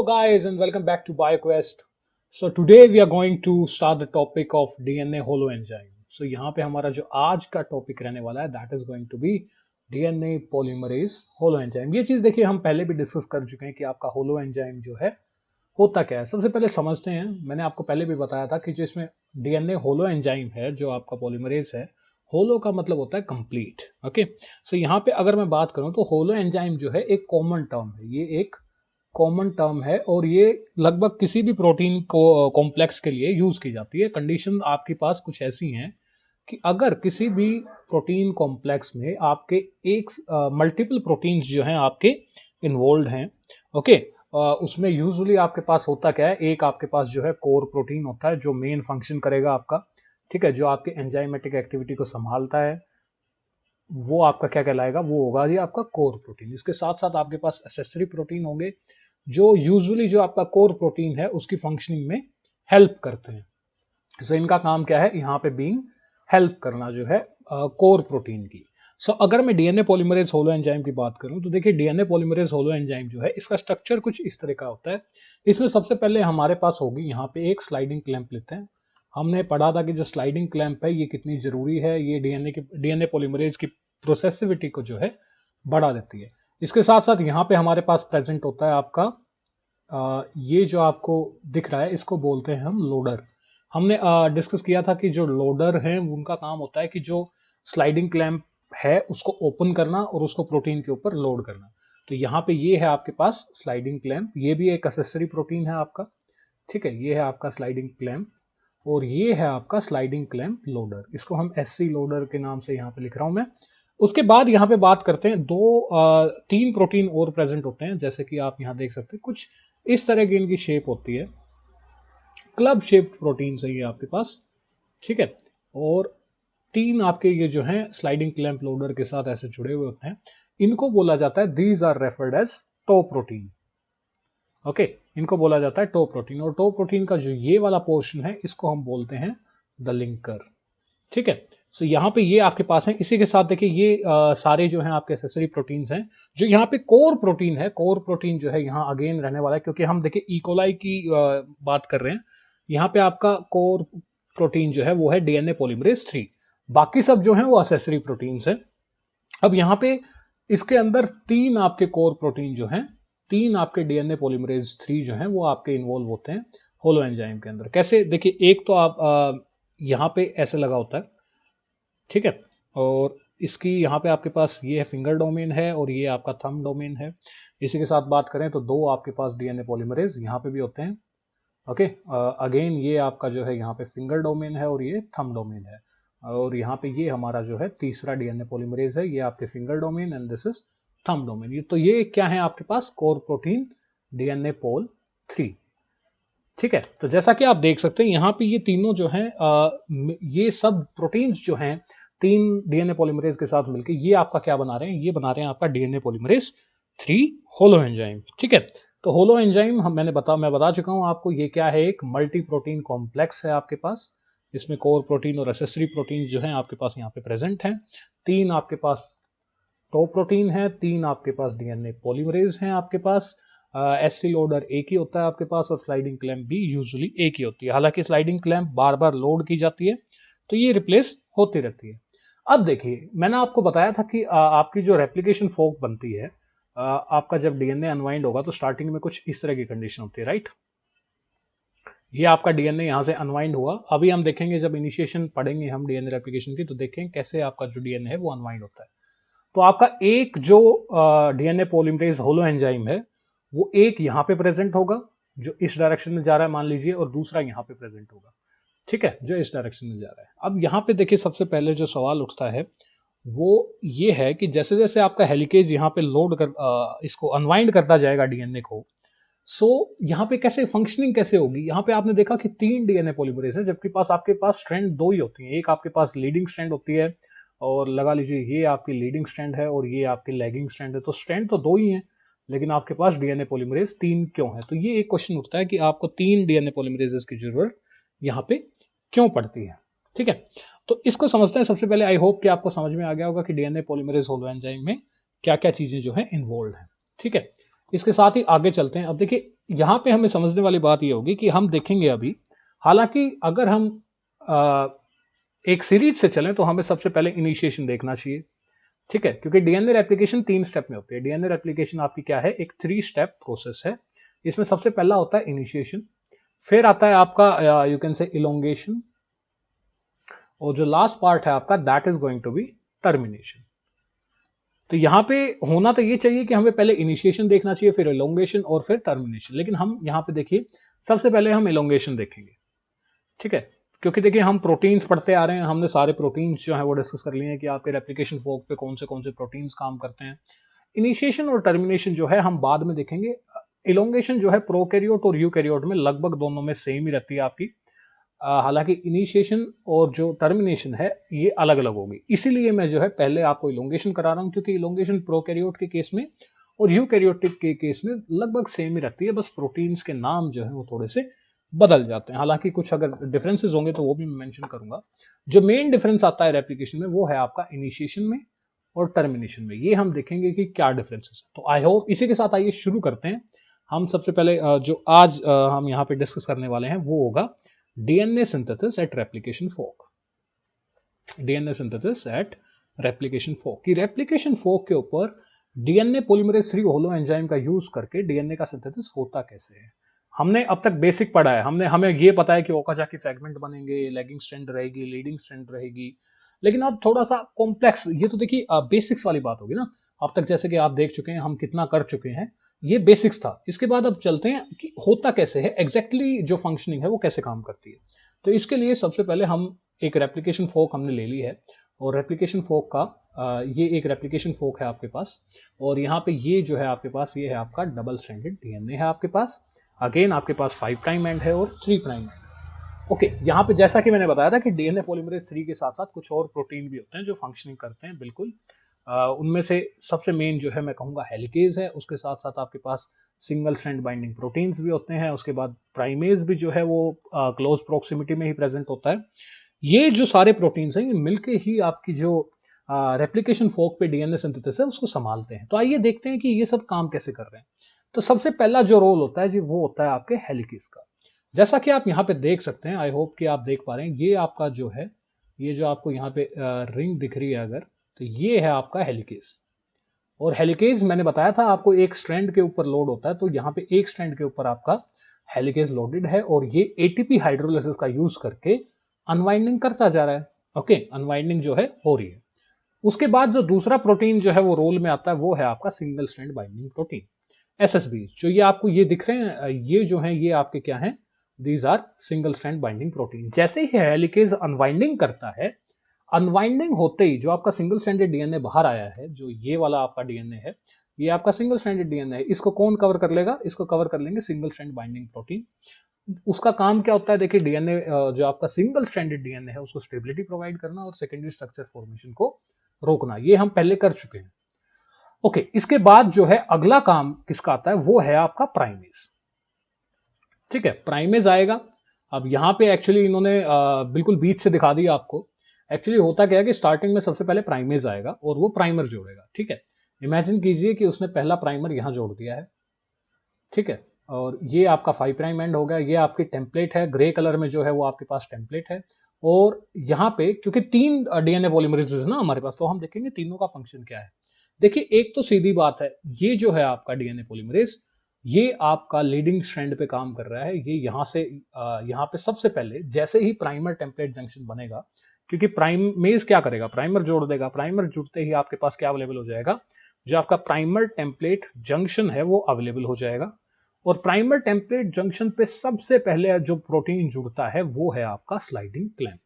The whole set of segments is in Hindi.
guys and welcome back to BioQuest. So today we are going to start the topic of DNA holoenzyme. So यहाँ पे हमारा जो आज का टॉपिक रहने वाला है that is going to be DNA polymerase holoenzyme. ये चीज देखिए हम पहले भी डिस्कस कर चुके हैं कि आपका holoenzyme जो है होता क्या है. सबसे पहले समझते हैं. मैंने आपको पहले भी बताया था कि जो इसमें DNA holoenzyme है जो आपका पॉलीमरेज है, होलो का मतलब होता है कंप्लीट. ओके, सो यहाँ पे अगर मैं बात करूं तो होलो एंजाइम जो है एक कॉमन टर्म है. ये एक कॉमन टर्म है और ये लगभग किसी भी प्रोटीन को कॉम्प्लेक्स के लिए यूज की जाती है. कंडीशन आपके पास कुछ ऐसी हैं कि अगर किसी भी प्रोटीन कॉम्प्लेक्स में आपके एक मल्टीपल प्रोटीन्स जो हैं आपके इन्वॉल्व हैं, ओके, उसमें यूजुअली आपके पास होता क्या है, एक आपके पास जो है कोर प्रोटीन होता है जो मेन फंक्शन करेगा आपका, ठीक है, जो आपके एंजाइमेटिक एक्टिविटी को संभालता है, वो आपका क्या कहलाएगा, वो होगा जी आपका कोर प्रोटीन. इसके साथ साथ आपके पास एसेसरी प्रोटीन होंगे जो यूजुअली जो आपका कोर प्रोटीन है उसकी फंक्शनिंग में हेल्प करते हैं. सो इनका काम क्या है, यहाँ पे बीइंग हेल्प करना जो है कोर प्रोटीन की. सो अगर मैं डीएनए पॉलीमरेज होलो एंजाइम की बात करूं तो देखिए डीएनए पॉलीमरेज होलो एंजाइम जो है इसका स्ट्रक्चर कुछ इस तरह का होता है. इसमें सबसे पहले हमारे पास होगी यहाँ पे एक स्लाइडिंग क्लैंप लेते हैं. हमने पढ़ा था कि जो स्लाइडिंग क्लैंप है ये कितनी जरूरी है, ये डीएनए पॉलीमरेज की प्रोसेसिविटी को जो है बढ़ा देती है. इसके साथ साथ यहाँ पे हमारे पास प्रेजेंट होता है आपका ये जो आपको दिख रहा है इसको बोलते हैं हम लोडर. हमने डिस्कस किया था कि जो लोडर हैं उनका काम होता है कि जो स्लाइडिंग क्लैंप है उसको ओपन करना और उसको प्रोटीन के ऊपर लोड करना. तो यहाँ पे ये है आपके पास स्लाइडिंग क्लैंप, ये भी एक एक्सेसरी प्रोटीन है आपका, ठीक है. ये है आपका स्लाइडिंग क्लैंप और ये है आपका स्लाइडिंग क्लैंप लोडर. इसको हम एससी लोडर के नाम से यहाँ पे लिख रहा हूं मैं. उसके बाद यहाँ पे बात करते हैं तीन प्रोटीन और प्रेजेंट होते हैं, जैसे कि आप यहाँ देख सकते हैं कुछ इस तरह की इनकी शेप होती है. क्लब शेप्ड प्रोटीन है ये आपके पास, ठीक है. और तीन आपके ये जो हैं स्लाइडिंग क्लैंप लोडर के साथ ऐसे जुड़े हुए होते हैं. इनको बोला जाता है, these are referred as tau protein. Okay, इनको बोला जाता है टो प्रोटीन. और टो प्रोटीन का जो ये वाला पोर्शन है इसको हम बोलते हैं द लिंकर, ठीक है. सो यहाँ पे ये आपके पास है. इसी के साथ देखिए ये सारे जो हैं आपके एसेसरी प्रोटीन्स हैं. जो यहाँ पे कोर प्रोटीन है, कोर प्रोटीन जो है यहाँ अगेन रहने वाला है क्योंकि हम देखिए इकोलाई की बात कर रहे हैं. यहाँ पे आपका कोर प्रोटीन जो है वो है डीएनए पॉलीमरेज 3. बाकी सब जो है वो एसेसरी प्रोटीन्स है. अब यहाँ पे इसके अंदर तीन आपके कोर प्रोटीन जो हैं, तीन आपके डीएनए पॉलीमरेज 3 जो हैं वो आपके इन्वॉल्व होते हैं होलो एंजाइम के अंदर. कैसे, देखिए एक तो आप यहाँ पे ऐसे लगा होता है, ठीक है, और इसकी यहाँ पे आपके पास ये है फिंगर डोमेन है और ये आपका थंब डोमेन है. इसी के साथ बात करें तो दो आपके पास डीएनए पॉलीमरेज यहाँ पे भी होते हैं. ओके, अगेन ये आपका जो है यहाँ पे फिंगर डोमेन है और ये थंब डोमेन है. और यहाँ पे ये हमारा जो है तीसरा डीएनए पॉलीमरेज है, ये आपके finger domain and this is thumb domain. तो ये क्या है आपके पास, कोर प्रोटीन डीएनए पोल 3, ठीक है. तो जैसा कि आप देख सकते हैं यहाँ पे ये तीनों जो हैं ये सब प्रोटीन्स जो हैं तीन डीएनए पॉलीमरेज के साथ मिलकर ये आपका क्या बना रहे हैं, ये बना रहे हैं आपका डीएनए पॉलीमरेज 3 होलो एंजाइम, ठीक है. तो होलो एंजाइम मैं बता चुका हूं आपको, ये क्या है, एक मल्टी प्रोटीन कॉम्प्लेक्स है आपके पास. इसमें कोर प्रोटीन और एसेसरी प्रोटीन जो हैं आपके पास यहाँ पे प्रेजेंट हैं. तीन आपके पास टो प्रोटीन है, तीन आपके पास डीएनए पॉलीमरेज हैं आपके पास. एससी लोडर एक ही होता है आपके पास और स्लाइडिंग क्लैंप भी यूजुअली एक ही होती है. हालांकि स्लाइडिंग क्लैंप बार बार लोड की जाती है तो ये रिप्लेस होती रहती है. अब देखिए मैंने आपको बताया था कि आपकी जो रेप्लिकेशन फोर्क बनती है, आपका जब डीएनए अनवाइंड होगा तो स्टार्टिंग में कुछ इस तरह की कंडीशन होती है, राइट. ये आपका डीएनए यहाँ से अनवाइंड हुआ. अभी हम देखेंगे जब इनिशिएशन पढ़ेंगे हम डीएनए रेप्लिकेशन की तो देखेंगे कैसे आपका जो डीएनए है वो अनवाइंड होता है. तो आपका एक जो डीएनए पॉलीमरेज होलो एंजाइम है वो एक यहाँ पे प्रेजेंट होगा जो इस डायरेक्शन में जा रहा है मान लीजिए, और दूसरा यहाँ पे प्रेजेंट होगा, ठीक है, जो इस डायरेक्शन में जा रहा है. अब यहाँ पे देखिए सबसे पहले जो सवाल उठता है वो ये है कि जैसे जैसे आपका हेलिकेज यहाँ पे लोड कर इसको अनवाइंड करता जाएगा डीएनए को, सो यहाँ पे कैसे फंक्शनिंग कैसे होगी. यहाँ पे आपने देखा कि तीन डीएनए पॉलीमरेज है जबकि आपके पास स्ट्रैंड दो ही होती है. एक आपके पास लीडिंग स्ट्रैंड होती है और लगा लीजिए ये आपकी लीडिंग स्ट्रैंड है और ये आपकी लैगिंग स्ट्रैंड है. तो स्ट्रैंड तो दो ही है लेकिन आपके पास डीएनए पॉलीमरेज तीन क्यों है. तो ये एक क्वेश्चन उठता है कि आपको तीन डीएनए पॉलीमरेजेस की जरूरत यहाँ पे क्यों पड़ती है, ठीक है. तो इसको समझते हैं. सबसे पहले आई होप कि आपको समझ में आ गया होगा कि डीएनए पॉलीमरेज होलो एंजाइम में क्या क्या चीजें जो है इन्वॉल्व है, ठीक है. इसके साथ ही आगे चलते हैं. अब देखिए यहाँ पे हमें समझने वाली बात ये होगी कि हम देखेंगे अभी, हालांकि अगर हम अ, एक सीरीज से चलें तो हमें सबसे पहले इनिशिएशन देखना चाहिए। ठीक है, क्योंकि डीएनए रेप्लिकेशन 3 स्टेप में होती है। डीएनए रेप्लिकेशन आपकी क्या है, एक 3 स्टेप प्रोसेस है। इसमें सबसे पहला होता है इनिशिएशन, फिर आता है आपका यू कैन से इलोंगेशन, और जो लास्ट पार्ट है आपका that is going to be termination. तो यहाँ पे होना तो ये चाहिए कि हमें पहले इनिशिएशन देखना चाहिए, फिर इलोंगेशन और फिर टर्मिनेशन, लेकिन हम यहाँ पे देखिए सबसे पहले हम इलोंगेशन देखेंगे। ठीक है, क्योंकि देखिए हम प्रोटीन्स पढ़ते आ रहे हैं, हमने सारे प्रोटीन्स जो है वो डिस्कस कर लिए हैं कि आपके रेप्लिकेशन फोक पे कौन से प्रोटीन्स काम करते हैं। इनिशिएशन और टर्मिनेशन जो है हम बाद में देखेंगे। इलोंगेशन जो है प्रोकैरियोट और यूकैरियोट में लगभग दोनों में सेम ही रहती है आपकी। हालांकि इनिशिएशन और जो टर्मिनेशन है ये अलग अलग होगी, इसीलिए मैं जो है पहले आपको इलोंगेशन करा रहा हूं, क्योंकि इलोंगेशन प्रोकैरियोट के केस में और यूकैरियोटिक के केस में लगभग सेम ही रहती है, बस प्रोटीन्स के नाम जो है वो थोड़े से बदल जाते हैं। हालांकि कुछ अगर डिफरेंसेस होंगे तो वो भी मैं मेंशन करूंगा। जो मेन डिफरेंस आता है रेप्लिकेशन में वो है आपका इनिशिएशन में और टर्मिनेशन में, ये हम देखेंगे कि क्या डिफरेंसेस है। तो आई होप इसी के साथ आइए शुरू करते हैं। हम सबसे पहले जो आज हम यहाँ पे डिस्कस करने वाले हैं वो होगा डीएनए सिंथेसिस एट रेप्लिकेशन फोक। डीएनए सिंथेसिस एट रेप्लिकेशन फोक की रेप्लिकेशन फोक के ऊपर डीएनए पॉलीमरेज 3 होलो एंजाइम का यूज करके डीएनए का सिंथेसिस होता कैसे है। हमने अब तक बेसिक पढ़ा है, हमने हमें ये पता है कि ओकाजाकी फ्रैगमेंट बनेंगे, लैगिंग स्ट्रैंड रहेगी, लीडिंग स्ट्रैंड रहेगी, लेकिन अब थोड़ा सा कॉम्प्लेक्स, ये तो देखिए बेसिक्स वाली बात होगी ना। अब तक जैसे कि आप देख चुके हैं, हम कितना कर चुके हैं, ये बेसिक्स था। इसके बाद अब चलते हैं कि होता कैसे है, एग्जैक्टली जो फंक्शनिंग है वो कैसे काम करती है। तो इसके लिए सबसे पहले हम एक रेप्लिकेशन फोक हमने ले ली है, और रेप्लिकेशन फोक का ये एक रेप्लिकेशन फोक है आपके पास, और यहाँ पे ये जो है आपके पास, ये है आपका डबल स्ट्रैंडेड डीएनए है आपके पास। अगेन आपके पास 5 प्राइम एंड है और 3 प्राइम एंड। ओके, यहाँ पे जैसा कि मैंने बताया था कि डीएनए पॉलीमरेज 3 के साथ साथ कुछ और प्रोटीन भी होते हैं जो फंक्शनिंग करते हैं बिल्कुल। उनमें से सबसे मेन जो है मैं कहूँगा हेलिकेज है, उसके साथ साथ आपके पास सिंगल स्ट्रैंड बाइंडिंग प्रोटीन्स भी होते हैं, उसके बाद प्राइमेज भी जो है वो क्लोज प्रोक्सिमिटी में ही प्रेजेंट होता है। ये जो सारे प्रोटीन्स हैं ये मिलके ही आपकी जो रेप्लिकेशन फोक पे डीएनए सिंथेसिस है उसको संभालते हैं। तो आइए देखते हैं कि ये सब काम कैसे कर रहे हैं। तो सबसे पहला जो रोल होता है जी वो होता है आपके हेलिकेज का। जैसा कि आप यहाँ पे देख सकते हैं, आई होप कि आप देख पा रहे हैं, ये आपका जो है, ये जो आपको यहाँ पे रिंग दिख रही है अगर, तो ये है आपका हेलिकेज। और हेलिकेज मैंने बताया था आपको एक स्ट्रैंड के ऊपर लोड होता है, तो यहाँ पे एक स्ट्रैंड के ऊपर आपका हेलिकेज लोडेड है, और ये एटीपी हाइड्रोलिसिस का यूज करके अनवाइंडिंग करता जा रहा है। ओके, अनवाइंडिंग जो है हो रही है। उसके बाद जो दूसरा प्रोटीन जो है वो रोल में आता है वो है आपका single strand binding protein, SSB. जो ये आपको ये दिख रहे हैं, ये जो है ये आपके क्या हैं, these are single strand binding protein. जैसे ही हेलिकेज अनवाइंडिंग करता है, अनवाइंडिंग होते ही जो आपका सिंगल स्ट्रैंडेड डीएनए बाहर आया है, जो ये वाला आपका डीएनए है, ये आपका सिंगल स्ट्रैंडेड डीएनए है, इसको कौन कवर कर लेगा, इसको कवर कर लेंगे सिंगल स्ट्रैंड बाइंडिंग प्रोटीन। उसका काम क्या होता है, देखिए डीएनए जो आपका सिंगल स्ट्रैंडेड डीएनए है उसको स्टेबिलिटी प्रोवाइड करना और सेकेंडरी स्ट्रक्चर फॉर्मेशन को रोकना, ये हम पहले कर चुके हैं। ओके, इसके बाद जो है अगला काम किसका आता है वो है आपका प्राइमेज। ठीक है, प्राइमेज आएगा। अब यहाँ पे एक्चुअली इन्होंने बिल्कुल बीच से दिखा दिया आपको। एक्चुअली होता क्या है कि स्टार्टिंग में सबसे पहले प्राइमेज आएगा और वो प्राइमर जोड़ेगा। ठीक है, इमेजिन कीजिए कि उसने पहला प्राइमर यहाँ जोड़ दिया है। ठीक है, और ये आपका 5 प्राइम एंड हो गया, ये आपकी टेम्पलेट है, ग्रे कलर में जो है वो आपके पास टेम्पलेट है। और यहाँ पे क्योंकि 3 डीएनए पॉलीमरेजेस है ना हमारे पास, तो हम देखेंगे तीनों का फंक्शन क्या है। देखिए, एक तो सीधी बात है, ये जो है आपका डीएनए पॉलीमरेज, ये आपका लीडिंग स्ट्रैंड पे काम कर रहा है। ये यहाँ से यहाँ पे सबसे पहले जैसे ही प्राइमर टेम्पलेट जंक्शन बनेगा, क्योंकि प्राइमेज क्या करेगा, प्राइमर जोड़ देगा, प्राइमर जुड़ते ही आपके पास क्या अवेलेबल हो जाएगा, जो आपका प्राइमर टेम्पलेट जंक्शन है वो अवेलेबल हो जाएगा। और प्राइमर टेम्पलेट जंक्शन पे सबसे पहले जो प्रोटीन जुड़ता है वो है आपका स्लाइडिंग क्लैंप।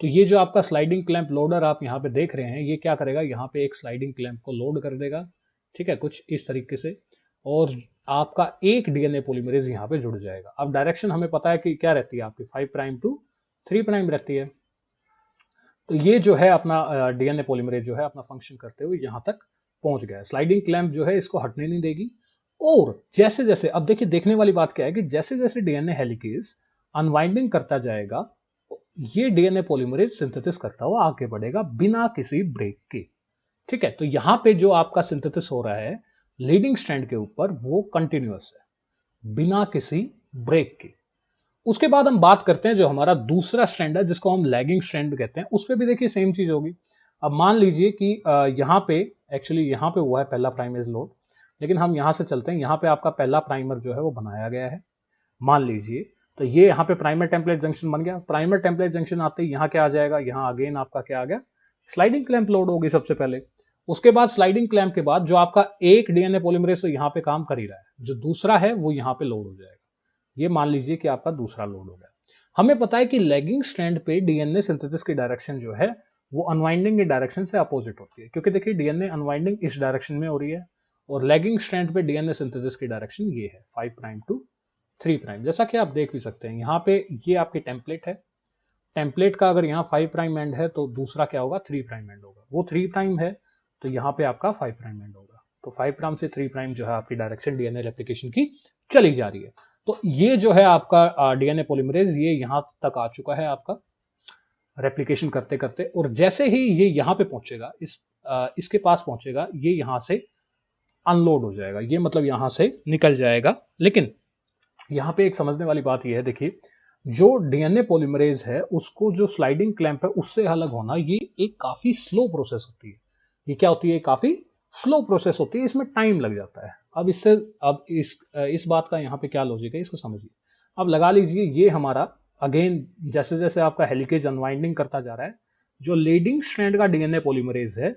तो ये जो आपका स्लाइडिंग क्लैंप लोडर आप यहाँ पे देख रहे हैं, ये क्या करेगा, यहाँ पे एक स्लाइडिंग क्लैंप को लोड कर देगा। ठीक है, कुछ इस तरीके से, और आपका एक डीएनए पॉलीमरेज यहाँ पे जुड़ जाएगा। अब डायरेक्शन हमें पता है कि क्या रहती है आपकी, 5 प्राइम टू 3 प्राइम रहती है। तो ये जो है अपना डीएनए पॉलीमरेज जो है अपना फंक्शन करते हुए यहाँ तक पहुंच गया। स्लाइडिंग क्लैंप जो है इसको हटने नहीं देगी। और जैसे जैसे, अब देखिए देखने वाली बात क्या है कि जैसे जैसे डीएनए हेलिकेज अनवाइंडिंग करता जाएगा, ये डीएनए पॉलीमरेज सिंथेसिस करता हुआ आगे बढ़ेगा बिना किसी ब्रेक के। ठीक है, तो यहाँ पे जो आपका सिंथेसिस हो रहा है लीडिंग स्ट्रैंड के ऊपर वो कंटिन्यूअस है। बिना किसी ब्रेक के। उसके बाद हम बात करते हैं जो हमारा दूसरा स्ट्रैंड है जिसको हम लैगिंग स्ट्रैंड कहते हैं, उस पर भी देखिए सेम चीज होगी। अब मान लीजिए कि यहाँ पे एक्चुअली यहाँ पे हुआ है पहला प्राइमेज लोड, लेकिन हम यहाँ से चलते हैं, यहाँ पे आपका पहला प्राइमर जो है वो बनाया गया है मान लीजिए। तो ये यहाँ पे प्राइमर टेम्पलेट जंक्शन बन गया। प्राइमर टेम्पलेट जंक्शन आते ही यहाँ क्या आ जाएगा, यहाँ अगेन आपका क्या आ गया, स्लाइडिंग क्लैंप लोड होगी सबसे पहले। उसके बाद स्लाइडिंग क्लैंप के बाद जो आपका एक डीएनए पॉलीमरेज यहाँ पे काम कर ही रहा है, जो दूसरा है वो यहाँ पे लोड हो जाएगा। ये मान लीजिए कि आपका दूसरा लोड हो गया। हमें पता है कि लैगिंग स्ट्रैंड पे डीएनए सिंथेसिस की डायरेक्शन जो है वो अनवाइंडिंग की डायरेक्शन से अपोजिट होती है, क्योंकि देखिए डीएनए अनवाइंडिंग इस डायरेक्शन में हो रही है और लैगिंग स्ट्रैंड पे डीएनए सिंथेसिस की डायरेक्शन ये है 5 प्राइम टू 3 प्राइम। जैसा कि आप देख भी सकते हैं यहाँ पे ये आपकी टेम्पलेट है। टेम्पलेट का अगर यहाँ 5 प्राइम एंड है तो दूसरा क्या होगा, 3 प्राइम एंड होगा। वो 3 प्राइम है तो यहाँ पे आपका 5 प्राइम एंड होगा। तो 5 प्राइम से 3 प्राइम जो है आपकी डायरेक्शन डीएनए रेप्लिकेशन की चली जा रही है। तो ये जो है आपका डीएनए पॉलीमरेज ये यहाँ तक आ चुका है आपका रेप्लिकेशन करते करते, और जैसे ही ये यहाँ पे पहुंचेगा इसके पास पहुंचेगा, ये यहाँ से अनलोड हो जाएगा, ये मतलब यहाँ से निकल जाएगा। लेकिन यहाँ पे एक समझने वाली बात यह है, देखिए जो डीएनए पॉलीमरेज है उसको जो स्लाइडिंग क्लैंप है उससे अलग होना ये एक काफी स्लो प्रोसेस होती है। ये क्या होती है, काफी स्लो प्रोसेस होती है, इसमें टाइम लग जाता है। अब इस बात का यहाँ पे क्या लॉजिक है इसको समझिए। अब लगा लीजिए ये हमारा अगेन जैसे जैसे आपका हेलिकेज अनवाइंडिंग करता जा रहा है, जो लीडिंग स्ट्रैंड का डीएनए पॉलीमरेज है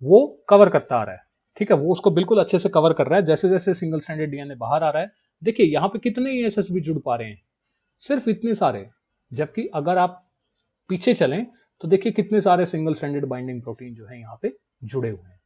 वो कवर करता आ रहा है, ठीक है, वो उसको बिल्कुल अच्छे से कवर कर रहा है। जैसे जैसे सिंगल स्ट्रैंडेड डीएनए बाहर आ रहा है, देखिए यहाँ पे कितने एसएसबी जुड़ पा रहे हैं, सिर्फ इतने सारे। जबकि अगर आप पीछे चलें तो देखिए कितने सारे सिंगल स्ट्रैंडेड बाइंडिंग प्रोटीन जो है यहाँ पे जुड़े हुए हैं।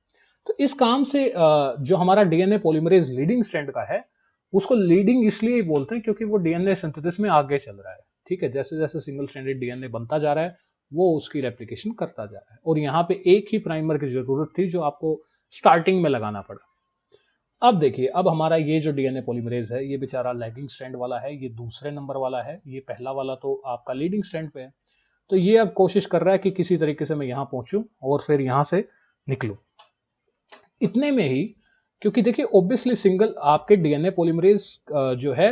तो इस काम से जो हमारा डीएनए पॉलीमरेज लीडिंग स्ट्रैंड का है उसको लीडिंग इसलिए बोलते हैं क्योंकि वो डीएनए सिंथेसिस में आगे चल रहा है, ठीक है। जैसे जैसे सिंगल स्ट्रैंडेड डीएनए बनता जा रहा है वो उसकी रेप्लिकेशन करता जा रहा है, और यहाँ पे एक ही प्राइमर की जरूरत थी जो आपको स्टार्टिंग में लगाना पड़ा। अब देखिए अब हमारा ये जो डीएनए पॉलीमरेज है ये बेचारा लैगिंग स्ट्रैंड वाला है, ये दूसरे नंबर वाला है, ये पहला वाला तो आपका लीडिंग स्ट्रैंड पे है। तो ये अब कोशिश कर रहा है कि किसी तरीके से मैं यहाँ पहुंचूं और फिर यहाँ से निकलूं। इतने में ही, क्योंकि देखिए ऑब्वियसली सिंगल आपके डीएनए पॉलीमरेज जो है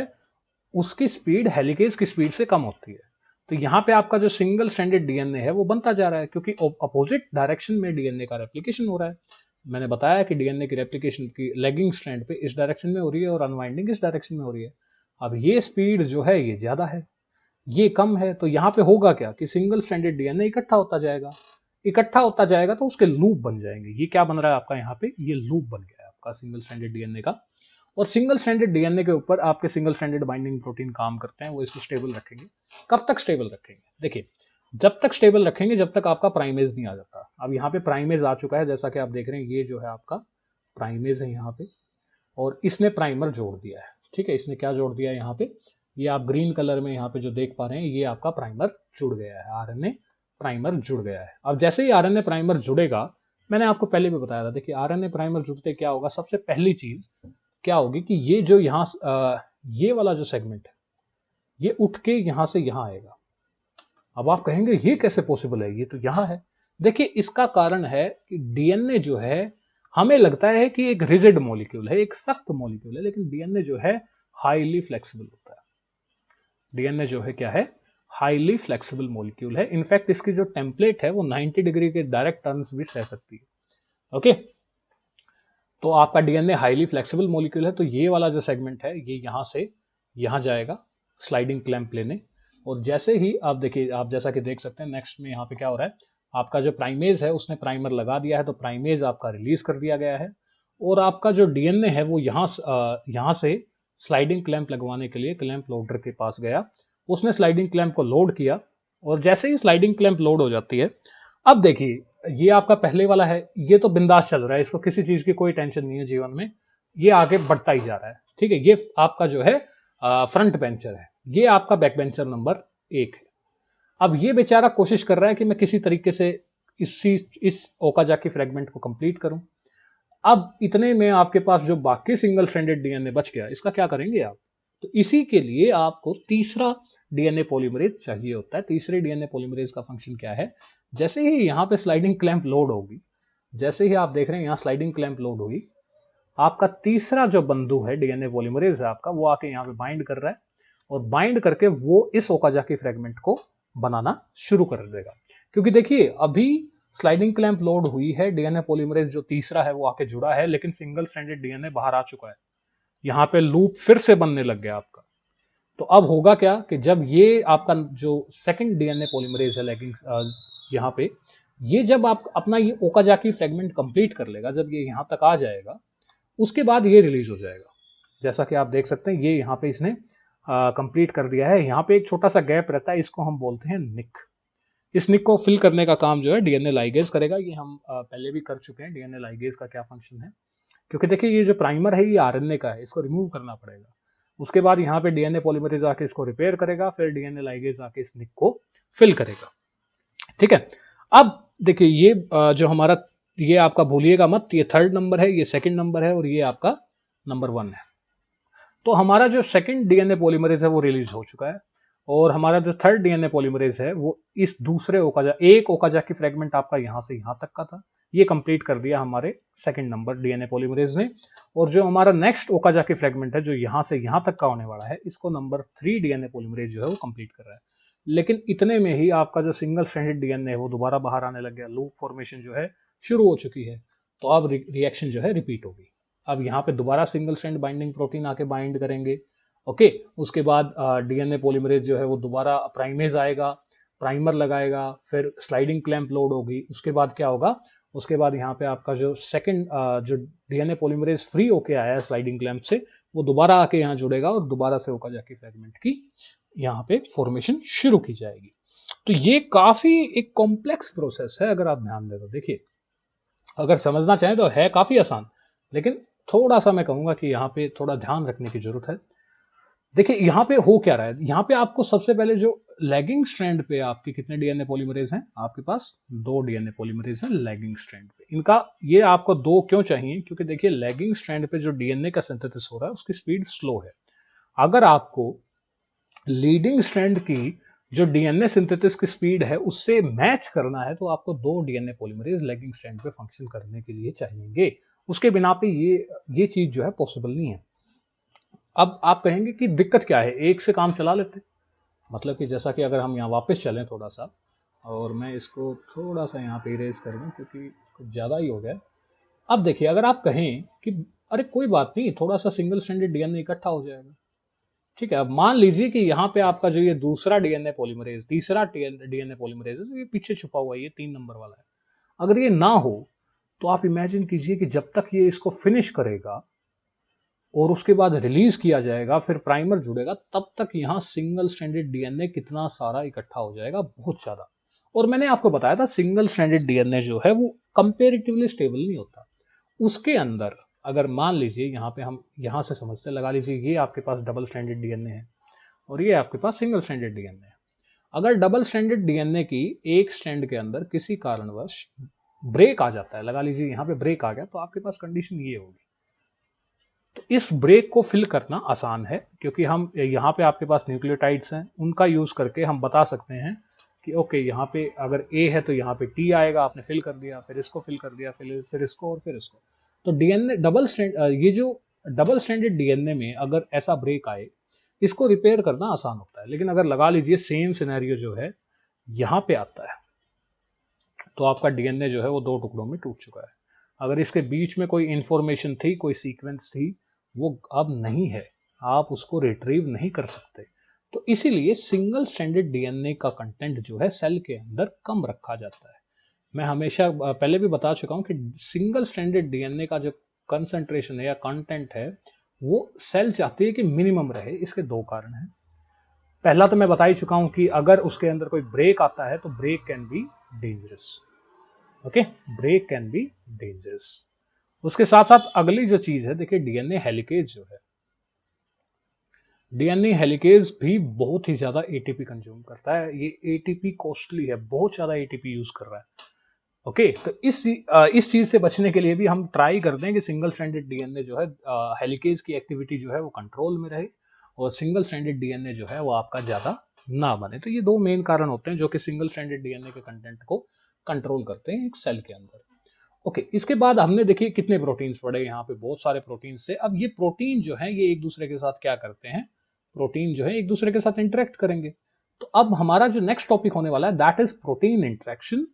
उसकी स्पीड हेलिकेज की स्पीड से कम होती है, तो यहाँ पे आपका जो सिंगल स्ट्रैंडेड डीएनए है वो बनता जा रहा है क्योंकि अपोजिट डायरेक्शन में डीएनए का रेप्लिकेशन हो रहा है। मैंने बताया कि डीएनए की रेप्लिकेशन की लैगिंग स्ट्रैंड पे इस डायरेक्शन में हो रही है और अनवाइंडिंग इस डायरेक्शन में हो रही है। अब ये स्पीड जो है ये ज्यादा है, ये कम है, तो यहाँ पे होगा क्या कि सिंगल स्ट्रैंडेड डीएनए इकट्ठा होता जाएगा, इकट्ठा होता जाएगा तो उसके लूप बन जाएंगे। ये क्या बन रहा है आपका यहाँ पे, ये लूप बन गया है आपका सिंगल स्ट्रैंडेड डीएनए का। और सिंगल स्ट्रैंडेड डीएनए के ऊपर आपके सिंगल स्ट्रैंडेड बाइंडिंग प्रोटीन काम करते हैं, वो इसको स्टेबल रखेंगे। कब तक स्टेबल रखेंगे, देखिए जब तक स्टेबल रखेंगे जब तक आपका प्राइमेज नहीं आ जाता। अब यहाँ पे प्राइमेज आ चुका है, जैसा कि आप देख रहे हैं ये जो है आपका प्राइमेज है यहाँ पे, और इसने प्राइमर जोड़ दिया है, ठीक है। इसने क्या जोड़ दिया है यहाँ पे, ये आप ग्रीन कलर में यहाँ पे जो देख पा रहे हैं ये आपका प्राइमर जुड़ गया है, आरएनए प्राइमर जुड़ गया है। अब जैसे ही आरएनए प्राइमर जुड़ेगा, मैंने आपको पहले भी बताया था, देखिए आरएनए प्राइमर जुड़ते क्या होगा, सबसे पहली चीज क्या होगी कि ये जो यहाँ ये वाला जो सेगमेंट है ये उठ के यहाँ से यहाँ आएगा। अब आप कहेंगे ये कैसे पॉसिबल है, ये तो यहाँ है। देखिए इसका कारण है कि डीएनए जो है हमें लगता है कि एक रिजिड मॉलिक्यूल है, एक सख्त मॉलिक्यूल है, लेकिन डीएनए जो है हाईली फ्लेक्सिबल होता है। डीएनए जो है क्या है, हाईली फ्लेक्सिबल मॉलिक्यूल है। इनफैक्ट इसकी जो टेम्पलेट है वो 90 डिग्री के डायरेक्ट टर्न्स भी सह सकती है। ओके, तो आपका डीएनए हाईली फ्लेक्सिबल मॉलिक्यूल है, तो ये वाला जो सेगमेंट है ये यहाँ से यहाँ जाएगा स्लाइडिंग क्लैंप लेने। और जैसे ही आप देखिए, आप जैसा कि देख सकते हैं नेक्स्ट में यहाँ पे क्या हो रहा है, आपका जो प्राइमेज है उसने प्राइमर लगा दिया है, तो प्राइमेज आपका रिलीज कर दिया गया है, और आपका जो डीएनए है वो यहाँ से स्लाइडिंग क्लैंप लगवाने के लिए क्लैंप लोडर के पास गया, उसने स्लाइडिंग क्लैंप को लोड किया, और जैसे ही स्लाइडिंग क्लैंप लोड हो जाती है, अब देखिए ये आपका पहले वाला है, ये तो बिंदास चल रहा है, इसको किसी चीज की कोई टेंशन नहीं है जीवन में, ये आगे बढ़ता ही जा रहा है, ठीक है। ये आपका जो है फ्रंट बेंचर है, ये आपका बैक बेंचर नंबर 1 है। अब ये बेचारा कोशिश कर रहा है कि मैं किसी तरीके से इस ओकाजाकी फ्रेगमेंट को कंप्लीट करूं। अब इतने में आपके पास जो बाकी सिंगल स्ट्रैंडेड डीएनए बच गया, इसका क्या करेंगे आप, तो इसी के लिए आपको तीसरा डीएनए पॉलीमरेज चाहिए होता है। तीसरे डीएनए पॉलीमरेज का फंक्शन क्या है, जैसे ही यहाँ पे स्लाइडिंग क्लैंप लोड होगी, जैसे ही आप देख रहे हैं यहाँ स्लाइडिंग क्लैंप लोड होगी, आपका तीसरा जो बंधु है डीएनए पॉलीमरेज है आपका, वो आके यहाँ पे बाइंड कर रहा है और बाइंड करके वो इस ओकाजाकी फ्रेगमेंट को बनाना शुरू कर देगा। क्योंकि देखिए अभी स्लाइडिंग क्लैंप लोड हुई है, डीएनए पॉलीमरेज जो तीसरा है वो आके जुड़ा है, लेकिन सिंगल स्ट्रैंडेड डीएनए बाहर आ चुका है। यहाँ पे लूप फिर से बनने लग गया आपका। तो अब होगा क्या कि जब ये आपका जो सेकंड डीएनए पॉलीमरेज है लैगिंग यहाँ पे, ये जब आप अपना ये ओकाजाकी फ्रेगमेंट कंप्लीट कर लेगा, जब ये यहाँ तक आ जाएगा, उसके बाद ये रिलीज हो जाएगा। जैसा कि आप देख सकते हैं ये यहाँ पे इसने कंप्लीट कर दिया है। यहाँ पे एक छोटा सा गैप रहता है, इसको हम बोलते हैं निक। इस निक को फिल करने का काम जो है डीएनए लाइगेज करेगा। ये हम पहले भी कर चुके हैं, डीएनए लाइगेज का क्या फंक्शन है। क्योंकि देखिए ये जो प्राइमर है ये आरएनए का है, इसको रिमूव करना पड़ेगा। उसके बाद यहाँ पे डीएनए पॉलीमरेज आके इसको रिपेयर करेगा, फिर डीएनए लाइगेज आके इस निक को फिल करेगा। ठीक है, अब देखिए ये जो हमारा, ये आपका भूलिएगा मत, ये थर्ड नंबर है, ये सेकंड नंबर है और ये आपका नंबर 1 है। तो हमारा जो सेकंड डीएनए पॉलीमरेज है वो रिलीज हो चुका है और हमारा जो थर्ड डीएनए पॉलीमरेज है वो इस दूसरे एक ओकाजाकी फ्रेगमेंट आपका यहां से यहां तक का था, ये कंप्लीट कर दिया हमारे सेकंड नंबर डीएनए पॉलीमरेज ने। और जो हमारा नेक्स्ट ओकाजाकी फ्रेगमेंट है जो यहां से यहां तक का होने वाला है, इसको नंबर 3 डीएनए पॉलीमरेज जो है वो कंप्लीट कर रहा है। लेकिन इतने में ही आपका जो सिंगल स्ट्रैंडेड डीएनए है वो दोबारा बाहर आने लग गया, लूप फॉर्मेशन जो है शुरू हो चुकी है। तो अब रिएक्शन जो है रिपीट होगी। अब यहाँ पे दोबारा सिंगल स्ट्रैंड बाइंडिंग प्रोटीन आके बाइंड करेंगे। ओके, उसके बाद डीएनए पॉलीमरेज जो है वो दोबारा प्राइमेज आएगा, प्राइमर लगाएगा, फिर स्लाइडिंग क्लैंप लोड होगी। उसके बाद क्या होगा, उसके बाद यहाँ पे आपका जो सेकंड जो डीएनए पॉलीमरेज फ्री होके आया है स्लाइडिंग क्लैंप से, वो दोबारा आके यहाँ जुड़ेगा और दोबारा से ओकाजाकी फ्रेगमेंट की यहाँ पे फॉर्मेशन शुरू की जाएगी। तो ये काफी एक कॉम्प्लेक्स प्रोसेस है, अगर आप ध्यान दें तो। देखिए अगर समझना चाहें तो है काफी आसान, लेकिन थोड़ा सा मैं कहूंगा कि यहाँ पे थोड़ा ध्यान रखने की जरूरत है। देखिए यहाँ पे हो क्या रहा है, यहाँ पे आपको सबसे पहले जो लैगिंग स्ट्रैंड पे आपके कितने डीएनए पॉलीमरेज हैं, आपके पास 2 डीएनए पॉलीमरेज हैं लैगिंग स्ट्रैंड पे। इनका ये आपको 2 क्यों चाहिए, क्योंकि देखिए लैगिंग स्ट्रैंड पे जो डीएनए का सिंथेसिस हो रहा है उसकी स्पीड स्लो है। अगर आपको लीडिंग स्ट्रैंड की जो डीएनए सिंथेसिस की स्पीड है उससे मैच करना है, तो आपको 2 डीएनए पॉलीमरेज लैगिंग स्ट्रैंड पे फंक्शन करने के लिए चाहिएंगे। उसके बिना पे ये चीज जो है पॉसिबल नहीं है। अब आप कहेंगे कि दिक्कत क्या है, एक से काम चला लेते। मतलब कि जैसा कि अगर हम यहाँ वापस चलें थोड़ा सा, और मैं इसको थोड़ा सा यहाँ पे इरेज कर दूं क्योंकि कुछ ज़्यादा ही हो गया। अब देखिए अगर आप कहें कि अरे कोई बात नहीं, थोड़ा सा सिंगल स्ट्रैंडेड डीएनए इकट्ठा हो जाएगा। ठीक है, अब मान लीजिए कि यहाँ पे आपका जो ये दूसरा डीएनए पॉलीमरेज, तीसरा डीएनए पॉलीमरेज है, ये पीछे छुपा हुआ है, ये 3 नंबर वाला है। अगर ये ना हो तो आप इमेजिन कीजिए कि जब तक ये इसको फिनिश करेगा और उसके बाद रिलीज किया जाएगा, फिर प्राइमर जुड़ेगा, तब तक यहाँ सिंगल स्ट्रैंडेड डीएनए कितना सारा इकट्ठा हो जाएगा, बहुत ज्यादा। और मैंने आपको बताया था सिंगल स्ट्रैंडेड डीएनए जो है वो कंपेरेटिवली स्टेबल नहीं होता। उसके अंदर अगर मान लीजिए यहाँ पे हम यहाँ से समझते, लगा लीजिए ये आपके पास डबल स्ट्रैंडेड डीएनए है और ये आपके पास सिंगल स्ट्रैंडेड डीएनए है। अगर डबल स्ट्रैंडेड डीएनए की एक स्ट्रैंड के अंदर किसी कारणवश ब्रेक आ जाता है, लगा लीजिए यहाँ पे ब्रेक आ गया, तो आपके पास कंडीशन ये होगी। तो इस ब्रेक को फिल करना आसान है, क्योंकि हम यहाँ पे आपके पास न्यूक्लियोटाइड्स हैं, उनका यूज करके हम बता सकते हैं कि ओके यहाँ पे अगर ए है तो यहाँ पे टी आएगा, आपने फिल कर दिया, फिर इसको फिल कर दिया, फिर इसको और फिर इसको। तो डीएनए डबल स्ट्रैंड, ये जो डबल स्ट्रैंडेड डीएनए में अगर ऐसा ब्रेक आए, इसको रिपेयर करना आसान होता है। लेकिन अगर लगा लीजिए सेम सिनेरियो जो है यहाँ पे आता है, तो आपका डीएनए जो है वो 2 टुकड़ों में टूट चुका है। अगर इसके बीच में कोई इंफॉर्मेशन थी, कोई सीक्वेंस थी, वो अब नहीं है, आप उसको रिट्रीव नहीं कर सकते। तो इसीलिए सिंगल स्ट्रैंडेड डीएनए का कंटेंट जो है सेल के अंदर कम रखा जाता है। मैं हमेशा पहले भी बता चुका हूं कि सिंगल स्ट्रैंडेड डीएनए का जो कंसंट्रेशन है या कंटेंट है, वो सेल चाहती है कि मिनिमम रहे। इसके 2 कारण हैं। पहला तो मैं बता ही चुका हूं कि अगर उसके अंदर कोई ब्रेक आता है तो break can be dangerous. Okay, break can be dangerous. उसके साथ साथ अगली जो चीज है, देखिए डीएनए हेलिकेज जो है, डीएनए हेलिकेज भी बहुत ही ज्यादा एटीपी कंज्यूम करता है। ये एटीपी कॉस्टली है, बहुत ज्यादा एटीपी यूज कर रहा है। ओके, तो इस चीज से बचने के लिए भी हम ट्राई करते हैं कि सिंगल स्ट्रैंडेड डीएनए जो है, हेलिकेज की एक्टिविटी जो है वो कंट्रोल में रहे और सिंगल स्ट्रैंडेड डीएनए जो है वो आपका ज्यादा ना बने। तो ये 2 मेन कारण होते हैं जो कि सिंगल स्ट्रैंडेड डीएनए के कंटेंट को कंट्रोल करते हैं एक सेल के अंदर। ओके, इसके बाद हमने देखिए कितने प्रोटीन्स पढ़े, यहाँ पे बहुत सारे प्रोटीन से। अब ये प्रोटीन जो है ये एक दूसरे के साथ क्या करते हैं, प्रोटीन जो है एक दूसरे के साथ इंटरेक्ट करेंगे। तो अब हमारा जो नेक्स्ट टॉपिक होने वाला है that is protein interaction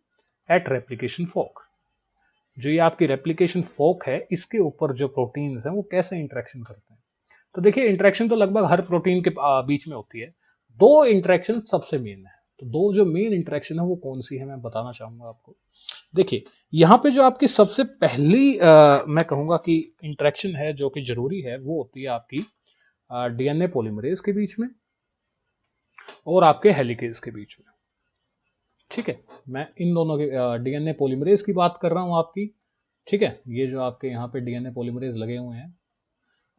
at replication fork. जो ये आपकी रेप्लिकेशन फोक है, इसके ऊपर जो प्रोटीन्स हैं वो कैसे इंटरेक्शन करते हैं। तो देखिए इंटरेक्शन तो लगभग हर प्रोटीन के बीच में होती है। दो इंटरेक्शन सबसे मेन है, तो दो जो मेन इंटरेक्शन है वो कौन सी है मैं बताना चाहूंगा आपको। देखिए यहाँ पे जो आपकी सबसे पहली मैं कहूंगा कि इंटरेक्शन है जो कि जरूरी है, वो होती है आपकी डीएनए पॉलीमरेज के बीच में और आपके हेलिकेज के बीच में। ठीक है, मैं इन दोनों के डीएनए पॉलीमरेज की बात कर रहा हूं आपकी। ठीक है, ये जो आपके यहाँ पे डीएनए पॉलीमरेज लगे हुए हैं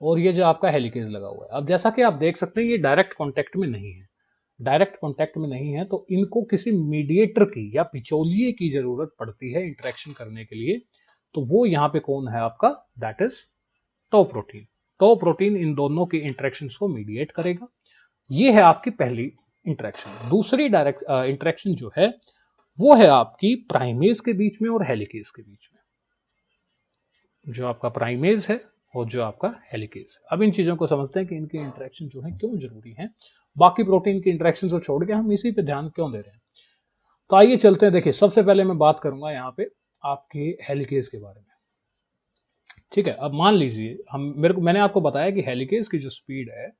और ये जो आपका हेलिकेज लगा हुआ है। अब जैसा कि आप देख सकते हैं ये डायरेक्ट कांटेक्ट में नहीं है, डायरेक्ट कांटेक्ट में नहीं है, तो इनको किसी मीडिएटर की या बिचौलिए की जरूरत पड़ती है इंटरेक्शन करने के लिए। तो वो यहाँ पे कौन है आपका, that is tau protein. Tau protein इन दोनों की इंटरेक्शन को मीडिएट करेगा। ये है आपकी पहली इंटरेक्शन। दूसरी डायरेक्ट इंटरेक्शन जो है वो है आपकी प्राइमेज के बीच में और हेलिकेज के बीच में। जो आपका प्राइमेज है और जो आपका हेलिकेज है, अब इन चीजों को समझते हैं कि इनकी इंटरेक्शन जो है क्यों जरूरी है। बाकी प्रोटीन की इंटरेक्शन को छोड़ के हम इसी पे ध्यान क्यों दे रहे हैं। तो आइए चलते हैं। देखिए सबसे पहले मैं बात करूंगा यहाँ पे आपके हेलिकेज के बारे में। ठीक है, अब मान लीजिए मैंने आपको बताया कि हेलिकेज की जो स्पीड है,